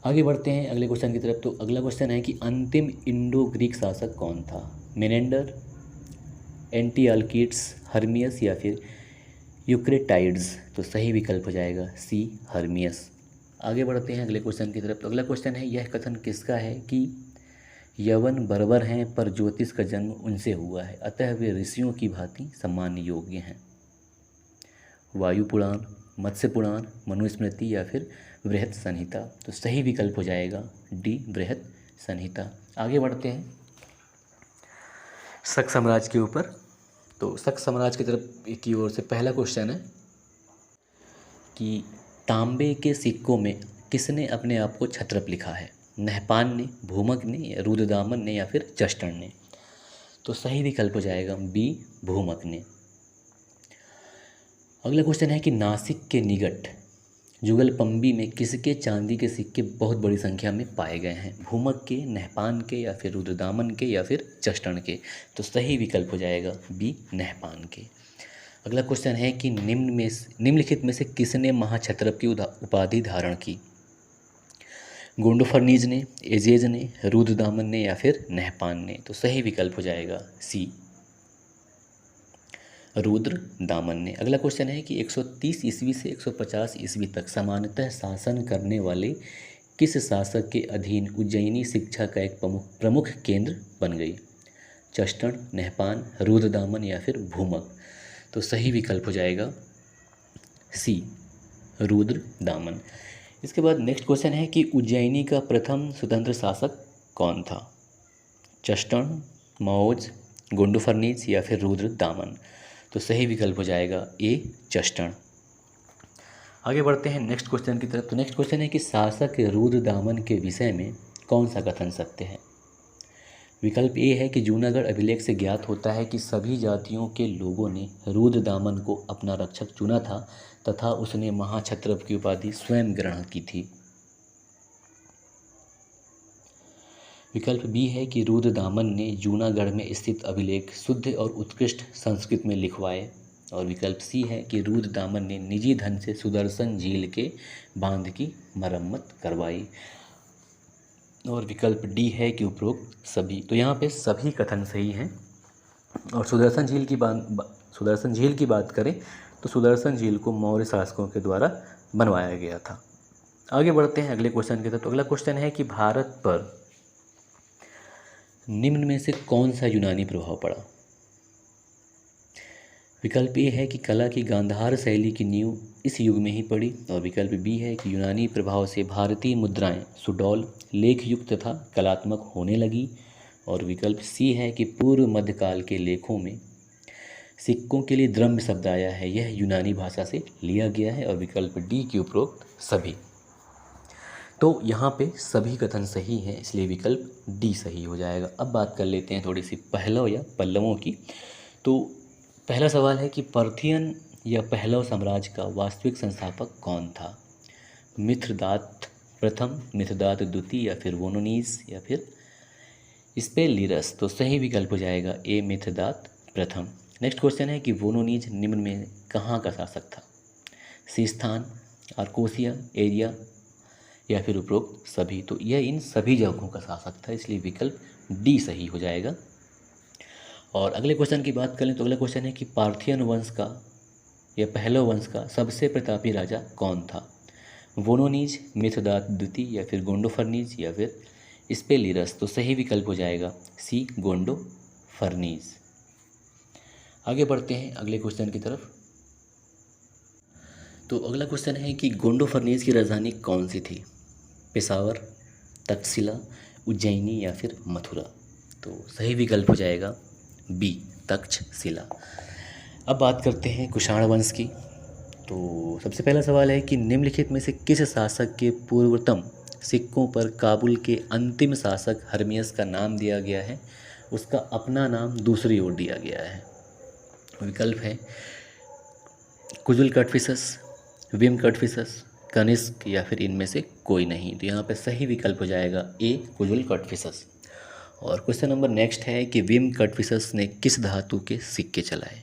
[SPEAKER 1] आगे बढ़ते हैं अगले क्वेश्चन की तरफ। तो अगला क्वेश्चन है कि अंतिम इंडो ग्रीक शासक कौन था? मिनेंडर, एंटिअल्किड्स, हर्मियस या फिर यूक्रेटाइड्स। तो सही विकल्प हो जाएगा सी, हर्मियस। आगे बढ़ते हैं अगले क्वेश्चन की तरफ। तो अगला क्वेश्चन है, यह कथन किसका है कि यवन बर्बर हैं पर ज्योतिष का जन्म उनसे हुआ है, अतः वे ऋषियों की भांति सम्मान योग्य हैं? वायु पुराण, मत्स्य पुराण, मनुस्मृति या फिर बृहत संहिता। तो सही विकल्प हो जाएगा डी, बृहत संहिता। आगे बढ़ते हैं शक साम्राज्य के ऊपर। तो शक साम्राज्य की तरफ की ओर से पहला क्वेश्चन है कि तांबे के सिक्कों में किसने अपने आप को क्षत्रप लिखा है? नहपान ने, भूमक ने, या रुद्रदामन ने या फिर जस्टन ने। तो सही विकल्प हो जाएगा बी, भूमक ने। अगला क्वेश्चन है कि नासिक के निकट जुगलपंबी में किसके चांदी के सिक्के बहुत बड़ी संख्या में पाए गए हैं? भूमक के, नहपान के या फिर रुद्रदामन के या फिर जस्टन के। तो सही विकल्प हो जाएगा बी, नहपान के। अगला क्वेश्चन है कि निम्नलिखित में से किसने महाक्षत्रप की उपाधि धारण की? गोंडोफर्नीज ने, एजेज ने, रुद्रदामन ने या फिर नहपान ने। तो सही विकल्प हो जाएगा सी, रुद्रदामन ने। अगला क्वेश्चन है कि 130 ईस्वी से 150 ईस्वी तक सामान्यतः शासन करने वाले किस शासक के अधीन उज्जैनी शिक्षा का एक प्रमुख केंद्र बन गई? जस्टन, नहपान, रुद्रदामन या फिर भूमक। तो सही विकल्प हो जाएगा सी, रुद्रदामन। इसके बाद नेक्स्ट क्वेश्चन है कि उज्जैनी का प्रथम स्वतंत्र शासक कौन था? जस्टन, मौज, गोंडोफर्नीज या फिर रुद्रदामन। तो सही विकल्प हो जाएगा ए, जस्टन। आगे बढ़ते हैं नेक्स्ट क्वेश्चन की तरफ। तो नेक्स्ट क्वेश्चन है कि शासक रुद्रदामन के विषय में कौन सा कथन सत्य है? विकल्प ए है कि जूनागढ़ अभिलेख से ज्ञात होता है कि सभी जातियों के लोगों ने रुद्रदामन को अपना रक्षक चुना था तथा उसने महाक्षत्रप की उपाधि स्वयं ग्रहण की थी। विकल्प बी है कि रुद्रदामन ने जूनागढ़ में स्थित अभिलेख शुद्ध और उत्कृष्ट संस्कृत में लिखवाए। और विकल्प सी है कि रुद्रदामन ने निजी धन से सुदर्शन झील के बांध की मरम्मत करवाई। और विकल्प डी है कि उपरोक्त सभी। तो यहाँ पे सभी कथन सही हैं। और सुदर्शन झील की बात करें तो सुदर्शन झील को मौर्य शासकों के द्वारा बनवाया गया था। आगे बढ़ते हैं अगले क्वेश्चन की तरफ। तो अगला क्वेश्चन है कि भारत पर निम्न में से कौन सा यूनानी प्रभाव पड़ा। विकल्प ए है कि कला की गांधार शैली की नींव इस युग में ही पड़ी, और विकल्प बी है कि यूनानी प्रभाव से भारतीय मुद्राएं सुडौल लेख युक्त तथा कलात्मक होने लगी, और विकल्प सी है कि पूर्व मध्यकाल के लेखों में सिक्कों के लिए द्रव्य शब्द आया है, यह यूनानी भाषा से लिया गया है, और विकल्प डी के उपरोक्त सभी। तो यहाँ पे सभी कथन सही हैं, इसलिए विकल्प डी सही हो जाएगा। अब बात कर लेते हैं थोड़ी सी पहलव या पल्लवों की। तो पहला सवाल है कि पार्थियन या पहलव साम्राज्य का वास्तविक संस्थापक कौन था। मिथ्रदात प्रथम, मिथ्रदात द्वितीय, या फिर वोनोनीज, या फिर स्पेलिरस। तो सही विकल्प हो जाएगा ए मिथ्रदात प्रथम। नेक्स्ट क्वेश्चन है कि वोनोनीज निम्न में कहाँ का शासक था। सिस्तान, आर्कोसिया, एरिया, या फिर उपरोक्त सभी। तो यह इन सभी जगहों का शासक था, इसलिए विकल्प डी सही हो जाएगा। और अगले क्वेश्चन की बात करें तो अगला क्वेश्चन है कि पार्थियन वंश का या पहलव वंश का सबसे प्रतापी राजा कौन था। वोनोनीज, मिथ्रदात द्वितीय, या फिर गोंडोफर्नीज, या फिर स्पेलिरस। तो सही विकल्प हो जाएगा सी गोंडोफर्नीज। आगे बढ़ते हैं अगले क्वेश्चन की तरफ। तो अगला क्वेश्चन है कि गोंडोफर्नीज की राजधानी कौन सी थी। पेशावर, तक्षशिला, उज्जैनी, या फिर मथुरा। तो सही विकल्प हो जाएगा बी तक्षशिला। अब बात करते हैं कुषाण वंश की। तो सबसे पहला सवाल है कि निम्नलिखित में से किस शासक के पूर्वतम सिक्कों पर काबुल के अंतिम शासक हर्मियस का नाम दिया गया है, उसका अपना नाम दूसरी ओर दिया गया है। विकल्प है कुजुल कटफिसस, विम कटफिसस, कनिष्क, या फिर इनमें से कोई नहीं। तो यहाँ पे सही विकल्प हो जाएगा ए कुजुल कटफिसस। और क्वेश्चन नंबर नेक्स्ट है कि विम कटफिसस ने किस धातु के सिक्के चलाए।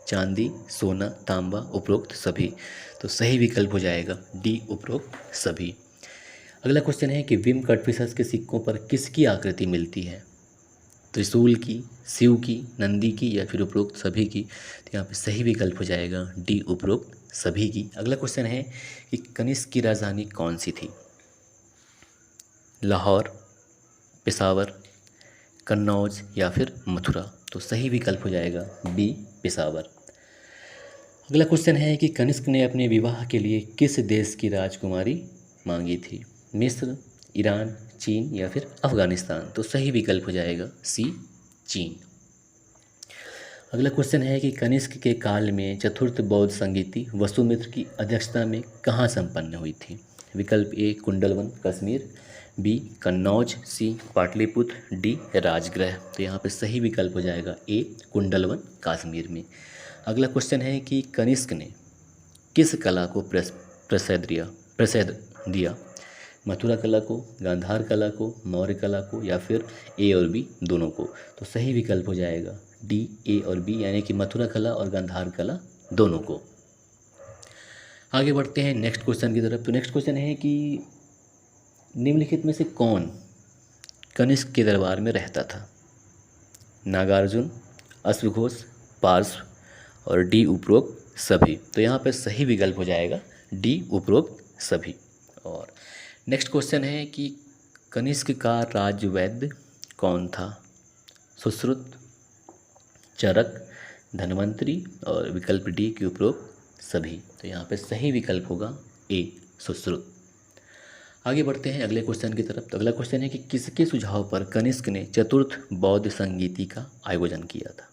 [SPEAKER 1] चांदी, सोना, तांबा, उपरोक्त सभी। तो सही विकल्प हो जाएगा डी उपरोक्त सभी। अगला क्वेश्चन है कि विम कटफिसस के सिक्कों पर किसकी आकृति मिलती है। त्रिशूल की, शिव की, नंदी की, या फिर उपरोक्त सभी की। तो यहाँ पे सही विकल्प हो जाएगा डी उपरोक्त सभी की। अगला क्वेश्चन है कि कनिष्क की राजधानी कौन सी थी। लाहौर, पेशावर, कन्नौज, या फिर मथुरा। तो सही विकल्प हो जाएगा बी पेशावर। अगला क्वेश्चन है कि कनिष्क ने अपने विवाह के लिए किस देश की राजकुमारी मांगी थी। मिस्र, ईरान, चीन, या फिर अफगानिस्तान। तो सही विकल्प हो जाएगा सी चीन। अगला क्वेश्चन है कि कनिष्क के काल में चतुर्थ बौद्ध संगीति वसुमित्र की अध्यक्षता में कहाँ संपन्न हुई थी। विकल्प ए कुंडलवन कश्मीर, बी कन्नौज, सी पाटलिपुत्र, डी राजगृह। तो यहाँ पे सही विकल्प हो जाएगा ए कुंडलवन कश्मीर में। अगला क्वेश्चन है कि कनिष्क ने किस कला को प्रसिद्ध दिया। मथुरा कला को, गांधार कला को, मौर्य कला को, या फिर ए और बी दोनों को। तो सही विकल्प हो जाएगा डी ए और बी, यानी कि मथुरा कला और गांधार कला दोनों को। आगे बढ़ते हैं नेक्स्ट क्वेश्चन की तरफ। तो नेक्स्ट क्वेश्चन है कि निम्नलिखित में से कौन कनिष्क के दरबार में रहता था। नागार्जुन, अश्वघोष, पार्श्व, और डी उपरोक्त सभी। तो यहाँ पर सही विकल्प हो जाएगा डी उपरोक्त सभी। और नेक्स्ट क्वेश्चन है कि कनिष्क का राजवैद्य कौन था। सुश्रुत, चरक, धन्वंतरी, और विकल्प डी के उपरोक्त सभी। तो यहाँ पे सही विकल्प होगा ए सुश्रुत। आगे बढ़ते हैं अगले क्वेश्चन की तरफ। तो अगला क्वेश्चन है कि किसके सुझाव पर कनिष्क ने चतुर्थ बौद्ध संगीति का आयोजन किया था।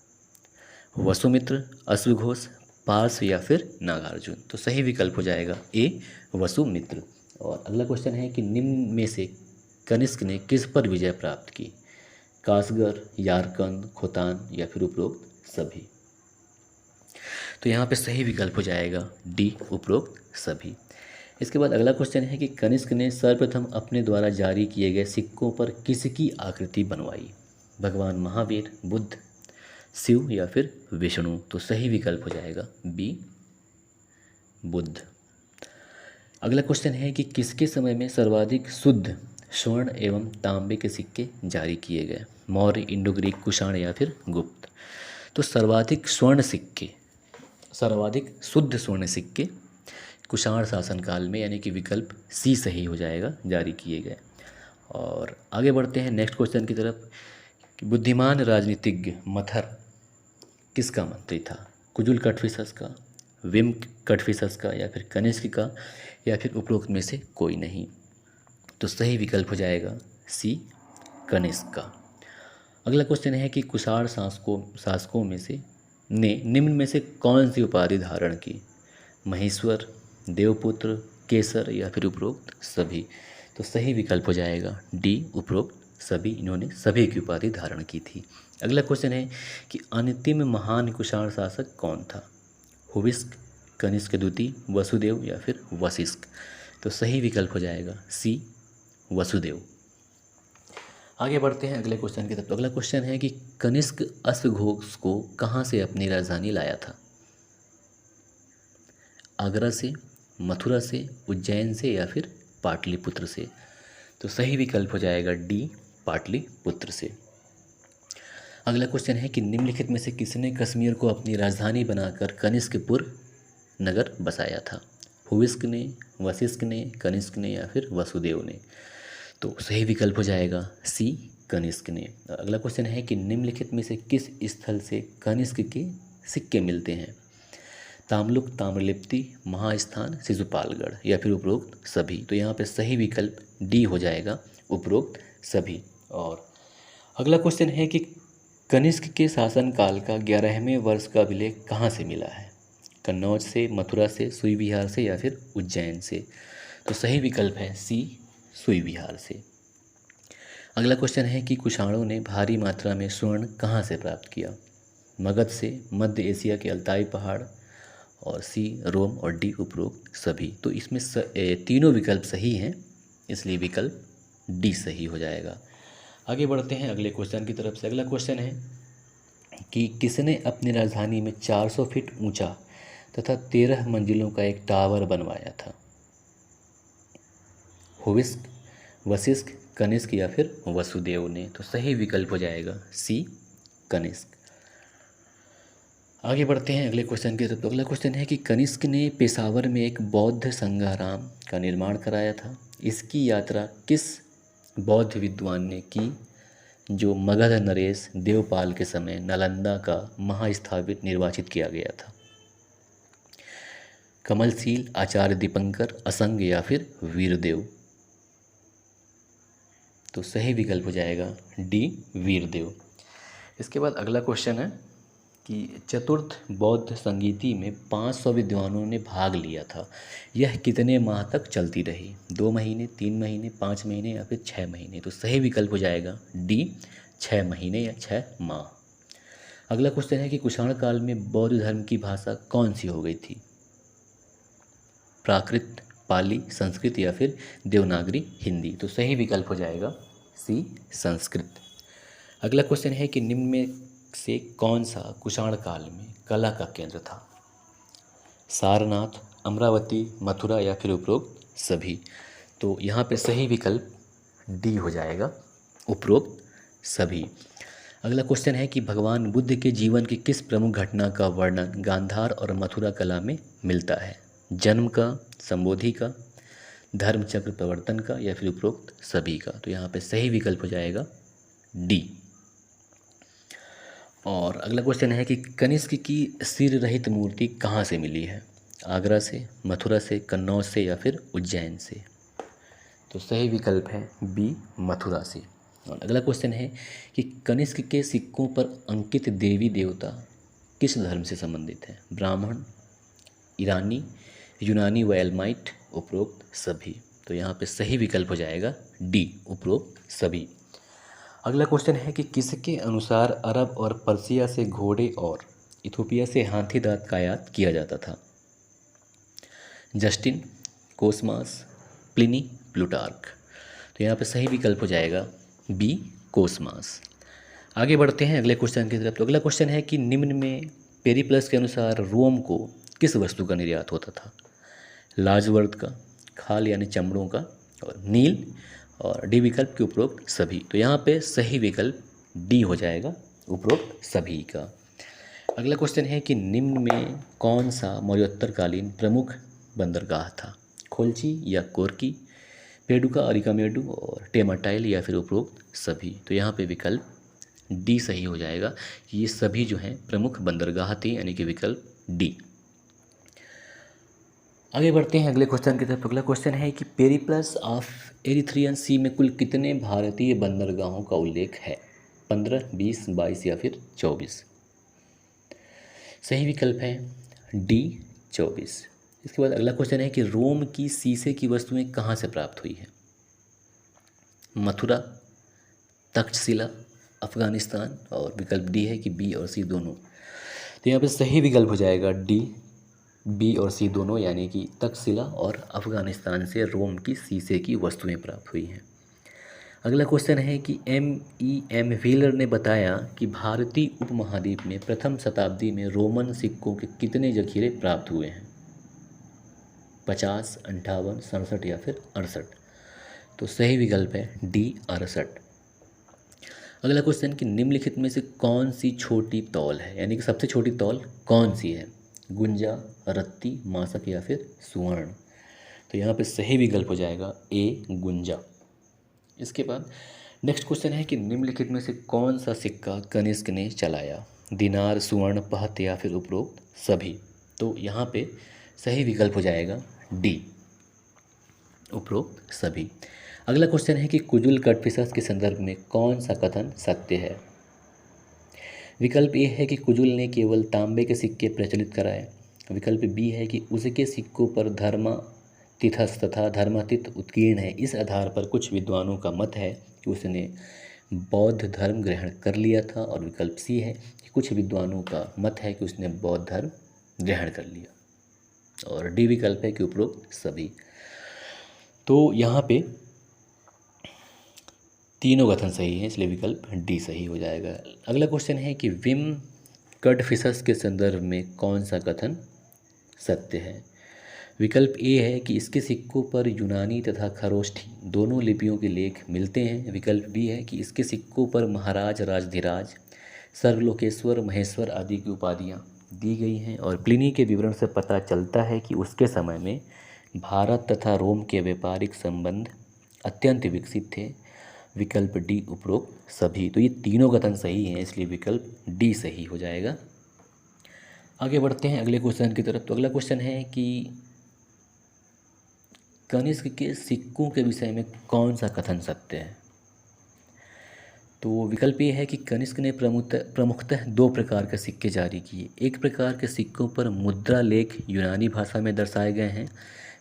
[SPEAKER 1] वसुमित्र, अश्वघोष, पार्श्व, या फिर नागार्जुन। तो सही विकल्प हो जाएगा ए वसुमित्र। और अगला क्वेश्चन है कि निम्न में से कनिष्क ने किस पर विजय प्राप्त की। कासगढ़, यारकंद, खोतान, या फिर उपरोक्त सभी। तो यहाँ पे सही विकल्प हो जाएगा डी उपरोक्त सभी। इसके बाद अगला क्वेश्चन है कि कनिष्क ने सर्वप्रथम अपने द्वारा जारी किए गए सिक्कों पर किसकी आकृति बनवाई। भगवान महावीर, बुद्ध, शिव, या फिर विष्णु। तो सही विकल्प हो जाएगा बी बुद्ध। अगला क्वेश्चन है कि किसके समय में सर्वाधिक शुद्ध स्वर्ण एवं तांबे के सिक्के जारी किए गए? मौर्य, इंडो ग्रीक, कुषाण या फिर गुप्त? तो सर्वाधिक स्वर्ण सिक्के, सर्वाधिक शुद्ध स्वर्ण सिक्के कुषाण शासनकाल में, यानी कि विकल्प सी सही हो जाएगा, जारी किए गए। और आगे बढ़ते हैं नेक्स्ट क्वेश्चन की तरफ। बुद्धिमान राजनीतिज्ञ मथर किसका मंत्री था? कुजुल कटफिसस का, विम कटफिसस का, या फिर कनिष्क का, या फिर उपरोक्त में से कोई नहीं? तो सही विकल्प हो जाएगा सी, कनिष्क का। अगला क्वेश्चन है कि कुषाण शासकों में से ने निम्न में से कौन सी उपाधि धारण की? महेश्वर, देवपुत्र, केसर, या फिर उपरोक्त सभी? तो सही विकल्प हो जाएगा डी, उपरोक्त सभी। इन्होंने सभी की उपाधि धारण की थी। अगला क्वेश्चन है कि अंतिम महान कुषाण शासक कौन था? हुविस्क, कनिष्क द्वितीय, वसुदेव, या फिर वशिष्ठ? तो सही विकल्प हो जाएगा सी, वसुदेव। आगे बढ़ते हैं अगले क्वेश्चन की तरफ। तो अगला क्वेश्चन है कि कनिष्क अश्वघोष को कहाँ से अपनी राजधानी लाया था? आगरा से, मथुरा से, उज्जैन से, या फिर पाटलिपुत्र से? तो सही विकल्प हो जाएगा डी, पाटलिपुत्र से। अगला क्वेश्चन है कि निम्नलिखित में से किसने कश्मीर को अपनी राजधानी बनाकर कनिष्कपुर नगर बसाया था? हुविस्क ने, वशिष्ठ ने, कनिष्क ने, या फिर वसुदेव ने? तो सही विकल्प हो जाएगा सी, कनिष्क ने। अगला क्वेश्चन है कि निम्नलिखित में से किस स्थल से कनिष्क के सिक्के मिलते हैं? ताम्लुक, ताम्रलिप्ति, महास्थान, शिशुपालगढ़, या फिर उपरोक्त सभी? तो यहाँ पे सही विकल्प डी हो जाएगा, उपरोक्त सभी। और अगला क्वेश्चन है कि कनिष्क के शासनकाल का 11वें वर्ष का अभिलेख कहाँ से मिला है? कन्नौज से, मथुरा से, सुई विहार से, या फिर उज्जैन से? तो सही विकल्प है सी, सुई विहार से। अगला क्वेश्चन है कि कुषाणों ने भारी मात्रा में स्वर्ण कहाँ से प्राप्त किया? मगध से, मध्य एशिया के अल्ताई पहाड़, और सी रोम, और डी उपरोक्त सभी? तो इसमें तीनों विकल्प सही हैं, इसलिए विकल्प डी सही हो जाएगा। आगे बढ़ते हैं अगले क्वेश्चन की तरफ से। अगला क्वेश्चन है कि किसने अपनी राजधानी में 400 फीट ऊंचा तथा 13 मंजिलों का एक टावर बनवाया था? हुविस्क, वशिष्ठ, कनिष्क, या फिर वसुदेव ने? तो सही विकल्प हो जाएगा सी, कनिष्क। आगे बढ़ते हैं अगले क्वेश्चन की तरफ। तो अगला क्वेश्चन है कि कनिष्क ने पेशावर में एक बौद्ध संघाराम का निर्माण कराया था। इसकी यात्रा किस बौद्ध विद्वान ने की जो मगध नरेश देवपाल के समय नालंदा का महास्थापित निर्वाचित किया गया था? कमलशील, आचार्य दीपंकर, असंग, या फिर वीरदेव? तो सही विकल्प हो जाएगा डी, वीरदेव। इसके बाद अगला क्वेश्चन है कि चतुर्थ बौद्ध संगीति में 500 विद्वानों ने भाग लिया था। यह कितने माह तक चलती रही? 2 महीने, 3 महीने, 5 महीने, या फिर 6 महीने? तो सही विकल्प हो जाएगा डी, 6 महीने या 6 माह। अगला क्वेश्चन है कि कुषाण काल में बौद्ध धर्म की भाषा कौन सी हो गई थी? प्राकृत, पाली, संस्कृत, या फिर देवनागरी हिंदी? तो सही विकल्प हो जाएगा सी, संस्कृत। अगला क्वेश्चन है कि निम्न में से कौन सा कुषाण काल में कला का केंद्र था? सारनाथ, अमरावती, मथुरा, या फिर उपरोक्त सभी? तो यहाँ पे सही विकल्प डी हो जाएगा, उपरोक्त सभी। अगला क्वेश्चन है कि भगवान बुद्ध के जीवन की किस प्रमुख घटना का वर्णन गांधार और मथुरा कला में मिलता है? जन्म का, संबोधि का, धर्मचक्र प्रवर्तन का, या फिर उपरोक्त सभी का? तो यहाँ पे सही विकल्प हो जाएगा डी। और अगला क्वेश्चन है कि कनिष्क की सिर रहित मूर्ति कहाँ से मिली है? आगरा से, मथुरा से, कन्नौज से, या फिर उज्जैन से? तो सही विकल्प है बी, मथुरा से। और अगला क्वेश्चन है कि कनिष्क के सिक्कों पर अंकित देवी देवता किस धर्म से संबंधित है? ब्राह्मण, ईरानी, यूनानी व एलमाइट, उपरोक्त सभी? तो यहाँ पे सही विकल्प हो जाएगा डी, उपरोक्त सभी। अगला क्वेश्चन है कि किसके अनुसार अरब और पर्सिया से घोड़े और इथोपिया से हाथी दांत का आयात किया जाता था? Justin, Cosmas, Pliny, Plutarch? तो यहाँ पे सही विकल्प हो जाएगा बी, कोसमास। आगे बढ़ते हैं अगले क्वेश्चन की तरफ। तो अगला क्वेश्चन है कि निम्न में पेरिप्लस के अनुसार रोम को किस वस्तु का निर्यात होता था? लाजवर्द का, खाल यानी चमड़ों का, और नील, और डी विकल्प के उपरोक्त सभी। तो यहाँ पे सही विकल्प डी हो जाएगा, उपरोक्त सभी का। अगला क्वेश्चन है कि निम्न में कौन सा मौर्योत्तरकालीन प्रमुख बंदरगाह था? खोलची या कोरकी, पेडुका, अरिकामेडु और टेमाटाइल, या फिर उपरोक्त सभी। तो यहाँ पे विकल्प डी सही हो जाएगा कि ये सभी जो हैं प्रमुख बंदरगाह थी, यानी कि विकल्प डी। आगे बढ़ते हैं अगले क्वेश्चन की तरफ। अगला क्वेश्चन है कि पेरिप्लस ऑफ एरिथ्रियन सी में कुल कितने भारतीय बंदरगाहों का उल्लेख है? 15, 20, 22 या फिर 24। सही विकल्प है डी 24। इसके बाद अगला क्वेश्चन है कि रोम की शीशे की वस्तुएं कहाँ से प्राप्त हुई है? मथुरा, तक्षशिला, अफगानिस्तान, और विकल्प डी है कि बी और सी दोनों। तो यहाँ पे सही विकल्प हो जाएगा डी, बी और सी दोनों, यानी कि तक्षशिला और अफगानिस्तान से रोम की शीशे की वस्तुएं प्राप्त हुई हैं। अगला क्वेश्चन है कि एम व्हीलर ने बताया कि भारतीय उपमहाद्वीप में प्रथम शताब्दी में रोमन सिक्कों के कितने जखीरे प्राप्त हुए हैं? 50, 58, 67 या फिर 68। तो सही विकल्प है डी 68। अगला क्वेश्चन कि निम्नलिखित में से कौन सी छोटी तौल है, यानी कि सबसे छोटी तौल कौन सी है? गुंजा, रत्ती, मासक या फिर सुवर्ण। तो यहाँ पे सही विकल्प हो जाएगा ए गुंजा। इसके बाद नेक्स्ट क्वेश्चन है कि निम्नलिखित में से कौन सा सिक्का कनिष्क ने चलाया? दिनार, सुवर्ण, पहत या फिर उपरोक्त सभी। तो यहाँ पे सही विकल्प हो जाएगा डी, उपरोक्त सभी। अगला क्वेश्चन है कि कुजुल कटफिशर्स के संदर्भ में कौन सा कथन सत्य है? विकल्प ए है कि कुजुल ने केवल तांबे के सिक्के प्रचलित कराए। विकल्प बी है कि उसके सिक्कों पर धर्मातिथस तथा धर्मातीत उत्कीर्ण है। इस आधार पर कुछ विद्वानों का मत है कि उसने बौद्ध धर्म ग्रहण कर लिया था। और विकल्प सी है कि कुछ विद्वानों का मत है कि उसने बौद्ध धर्म ग्रहण कर लिया। और डी विकल्प है कि उपरोक्त सभी। तो यहाँ पे तीनों कथन सही हैं, इसलिए विकल्प डी सही हो जाएगा। अगला क्वेश्चन है कि विम कटफिशर्स के संदर्भ में कौन सा कथन सत्य है? विकल्प ए है कि इसके सिक्कों पर यूनानी तथा खरोष्ठी दोनों लिपियों के लेख मिलते हैं। विकल्प बी है कि इसके सिक्कों पर महाराज, राजधिराज, सर्वलोकेश्वर, महेश्वर आदि की उपाधियाँ दी गई हैं। और प्लिनी के विवरण से पता चलता है कि उसके समय में भारत तथा रोम के व्यापारिक संबंध अत्यंत विकसित थे। विकल्प डी उपरोक्त सभी। तो ये तीनों कथन सही हैं, इसलिए विकल्प डी सही हो जाएगा। आगे बढ़ते हैं अगले क्वेश्चन की तरफ। तो अगला क्वेश्चन है कि कनिष्क के सिक्कों के विषय में कौन सा कथन सत्य है? तो विकल्प ये है कि कनिष्क ने प्रमुखतः दो प्रकार के सिक्के जारी किए। एक प्रकार के सिक्कों पर मुद्रा लेख यूनानी भाषा में दर्शाए गए हैं,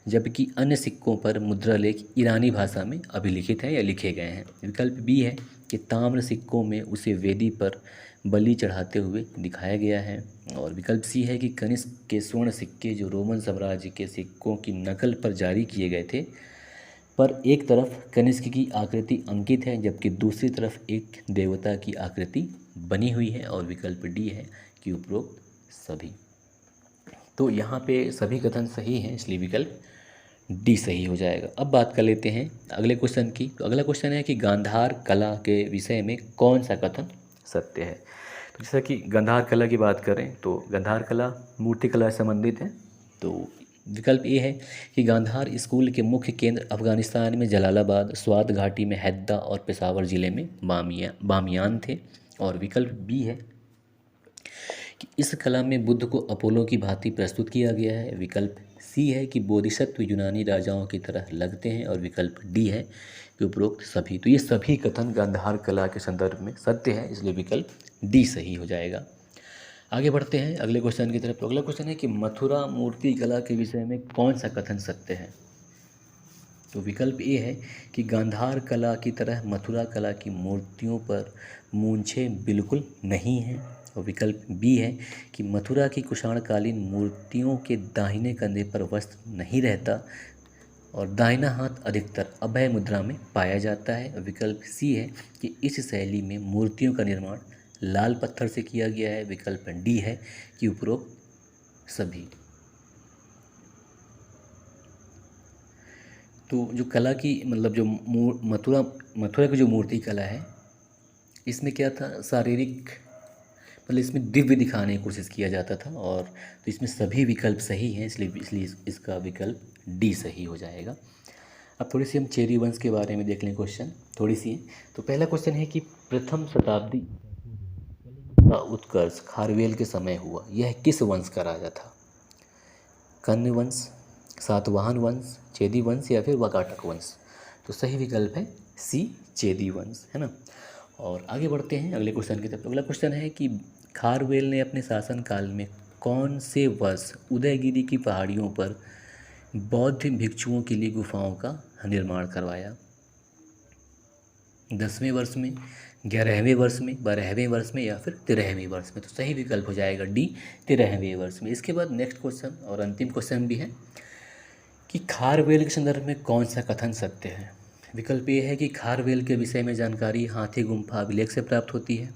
[SPEAKER 1] जबकि अन्य सिक्कों पर मुद्रा लेख ईरानी भाषा में अभिलिखित हैं या लिखे गए हैं। विकल्प बी है कि ताम्र सिक्कों में उसे वेदी पर बलि चढ़ाते हुए दिखाया गया है। और विकल्प सी है कि कनिष्क के स्वर्ण सिक्के जो रोमन साम्राज्य के सिक्कों की नकल पर जारी किए गए थे, पर एक तरफ कनिष्क की आकृति अंकित है जबकि दूसरी तरफ एक देवता की आकृति बनी हुई है। और विकल्प डी है कि उपरोक्त सभी। तो यहाँ पे सभी कथन सही हैं, इसलिए विकल्प डी सही हो जाएगा। अब बात कर लेते हैं अगले क्वेश्चन की। तो अगला क्वेश्चन है कि गांधार कला के विषय में कौन सा कथन सत्य है? तो जैसा कि गांधार कला की बात करें तो गांधार कला मूर्तिकला से संबंधित है। तो विकल्प ए है कि गांधार स्कूल के मुख्य केंद्र अफगानिस्तान में जलालाबाद, स्वात घाटी में हैद्दा और पेशावर ज़िले में बामियान थे। और विकल्प बी है कि इस कला में बुद्ध को अपोलो की भांति प्रस्तुत किया गया है। विकल्प सी है कि बोधिसत्व यूनानी राजाओं की तरह लगते हैं। और विकल्प डी है कि उपरोक्त सभी। तो ये सभी कथन गांधार कला के संदर्भ में सत्य है, इसलिए विकल्प डी सही हो जाएगा। आगे बढ़ते हैं अगले क्वेश्चन की तरफ। तो अगला क्वेश्चन है कि मथुरा मूर्ति कला के विषय में कौन सा कथन सत्य है? तो विकल्प ए है कि गांधार कला की तरह मथुरा कला की मूर्तियों पर मूंछें बिल्कुल नहीं हैं। और विकल्प बी है कि मथुरा की कुषाणकालीन मूर्तियों के दाहिने कंधे पर वस्त्र नहीं रहता और दाहिना हाथ अधिकतर अभय मुद्रा में पाया जाता है। और विकल्प सी है कि इस शैली में मूर्तियों का निर्माण लाल पत्थर से किया गया है। विकल्प डी है कि उपरोक्त सभी। तो जो कला की मतलब जो मथुरा की जो मूर्ति कला है, इसमें क्या था, शारीरिक मतलब इसमें दिव्य दिखाने की कोशिश किया जाता था। और तो इसमें सभी विकल्प सही हैं, इसलिए इसका विकल्प डी सही हो जाएगा। अब थोड़ी सी हम चेरी वंश के बारे में देख लें, क्वेश्चन थोड़ी सी है। तो पहला क्वेश्चन है कि प्रथम शताब्दी का उत्कर्ष खारवेल के समय हुआ, यह किस वंश का राजा था? कन्य वंश, सातवाहन वंश, चेदी वंश या फिर वाकाटक वंश? तो सही विकल्प है सी, चेदी वंश, है ना। और आगे बढ़ते हैं अगले क्वेश्चन की तरफ। अगला क्वेश्चन है कि खारवेल ने अपने शासनकाल में कौन से वर्ष उदयगिरी की पहाड़ियों पर बौद्ध भिक्षुओं के लिए गुफाओं का निर्माण करवाया? 10वें वर्ष में, 11वें वर्ष में, 12वें वर्ष में या फिर 13वें वर्ष में? तो सही विकल्प हो जाएगा डी, 13वें वर्ष में। इसके बाद नेक्स्ट क्वेश्चन और अंतिम क्वेश्चन भी है कि खारवेल के संदर्भ में कौन सा कथन सत्य है? विकल्प ए है कि खारवेल के विषय में जानकारी हाथी गुम्फा अभिलेख से प्राप्त होती है।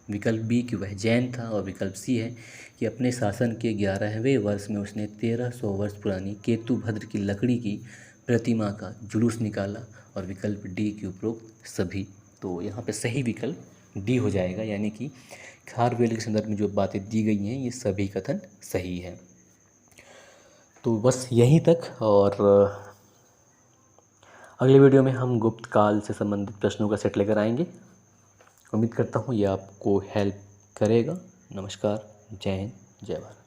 [SPEAKER 1] विकल्प बी कि वह जैन था। और विकल्प सी है कि अपने शासन के 11वें वर्ष में उसने 1300 वर्ष पुरानी केतुभद्र की लकड़ी की प्रतिमा का जुलूस निकाला। और विकल्प डी की उपरोक्त सभी। तो यहाँ पे सही विकल्प डी हो जाएगा, यानी कि खारवेल के संदर्भ में जो बातें दी गई हैं ये सभी कथन सही है। तो बस यहीं तक, और अगले वीडियो में हम गुप्त काल से संबंधित प्रश्नों का सेट लेकर आएंगे। उम्मीद करता हूँ ये आपको हेल्प करेगा। नमस्कार, जय हिंद, जय भारत।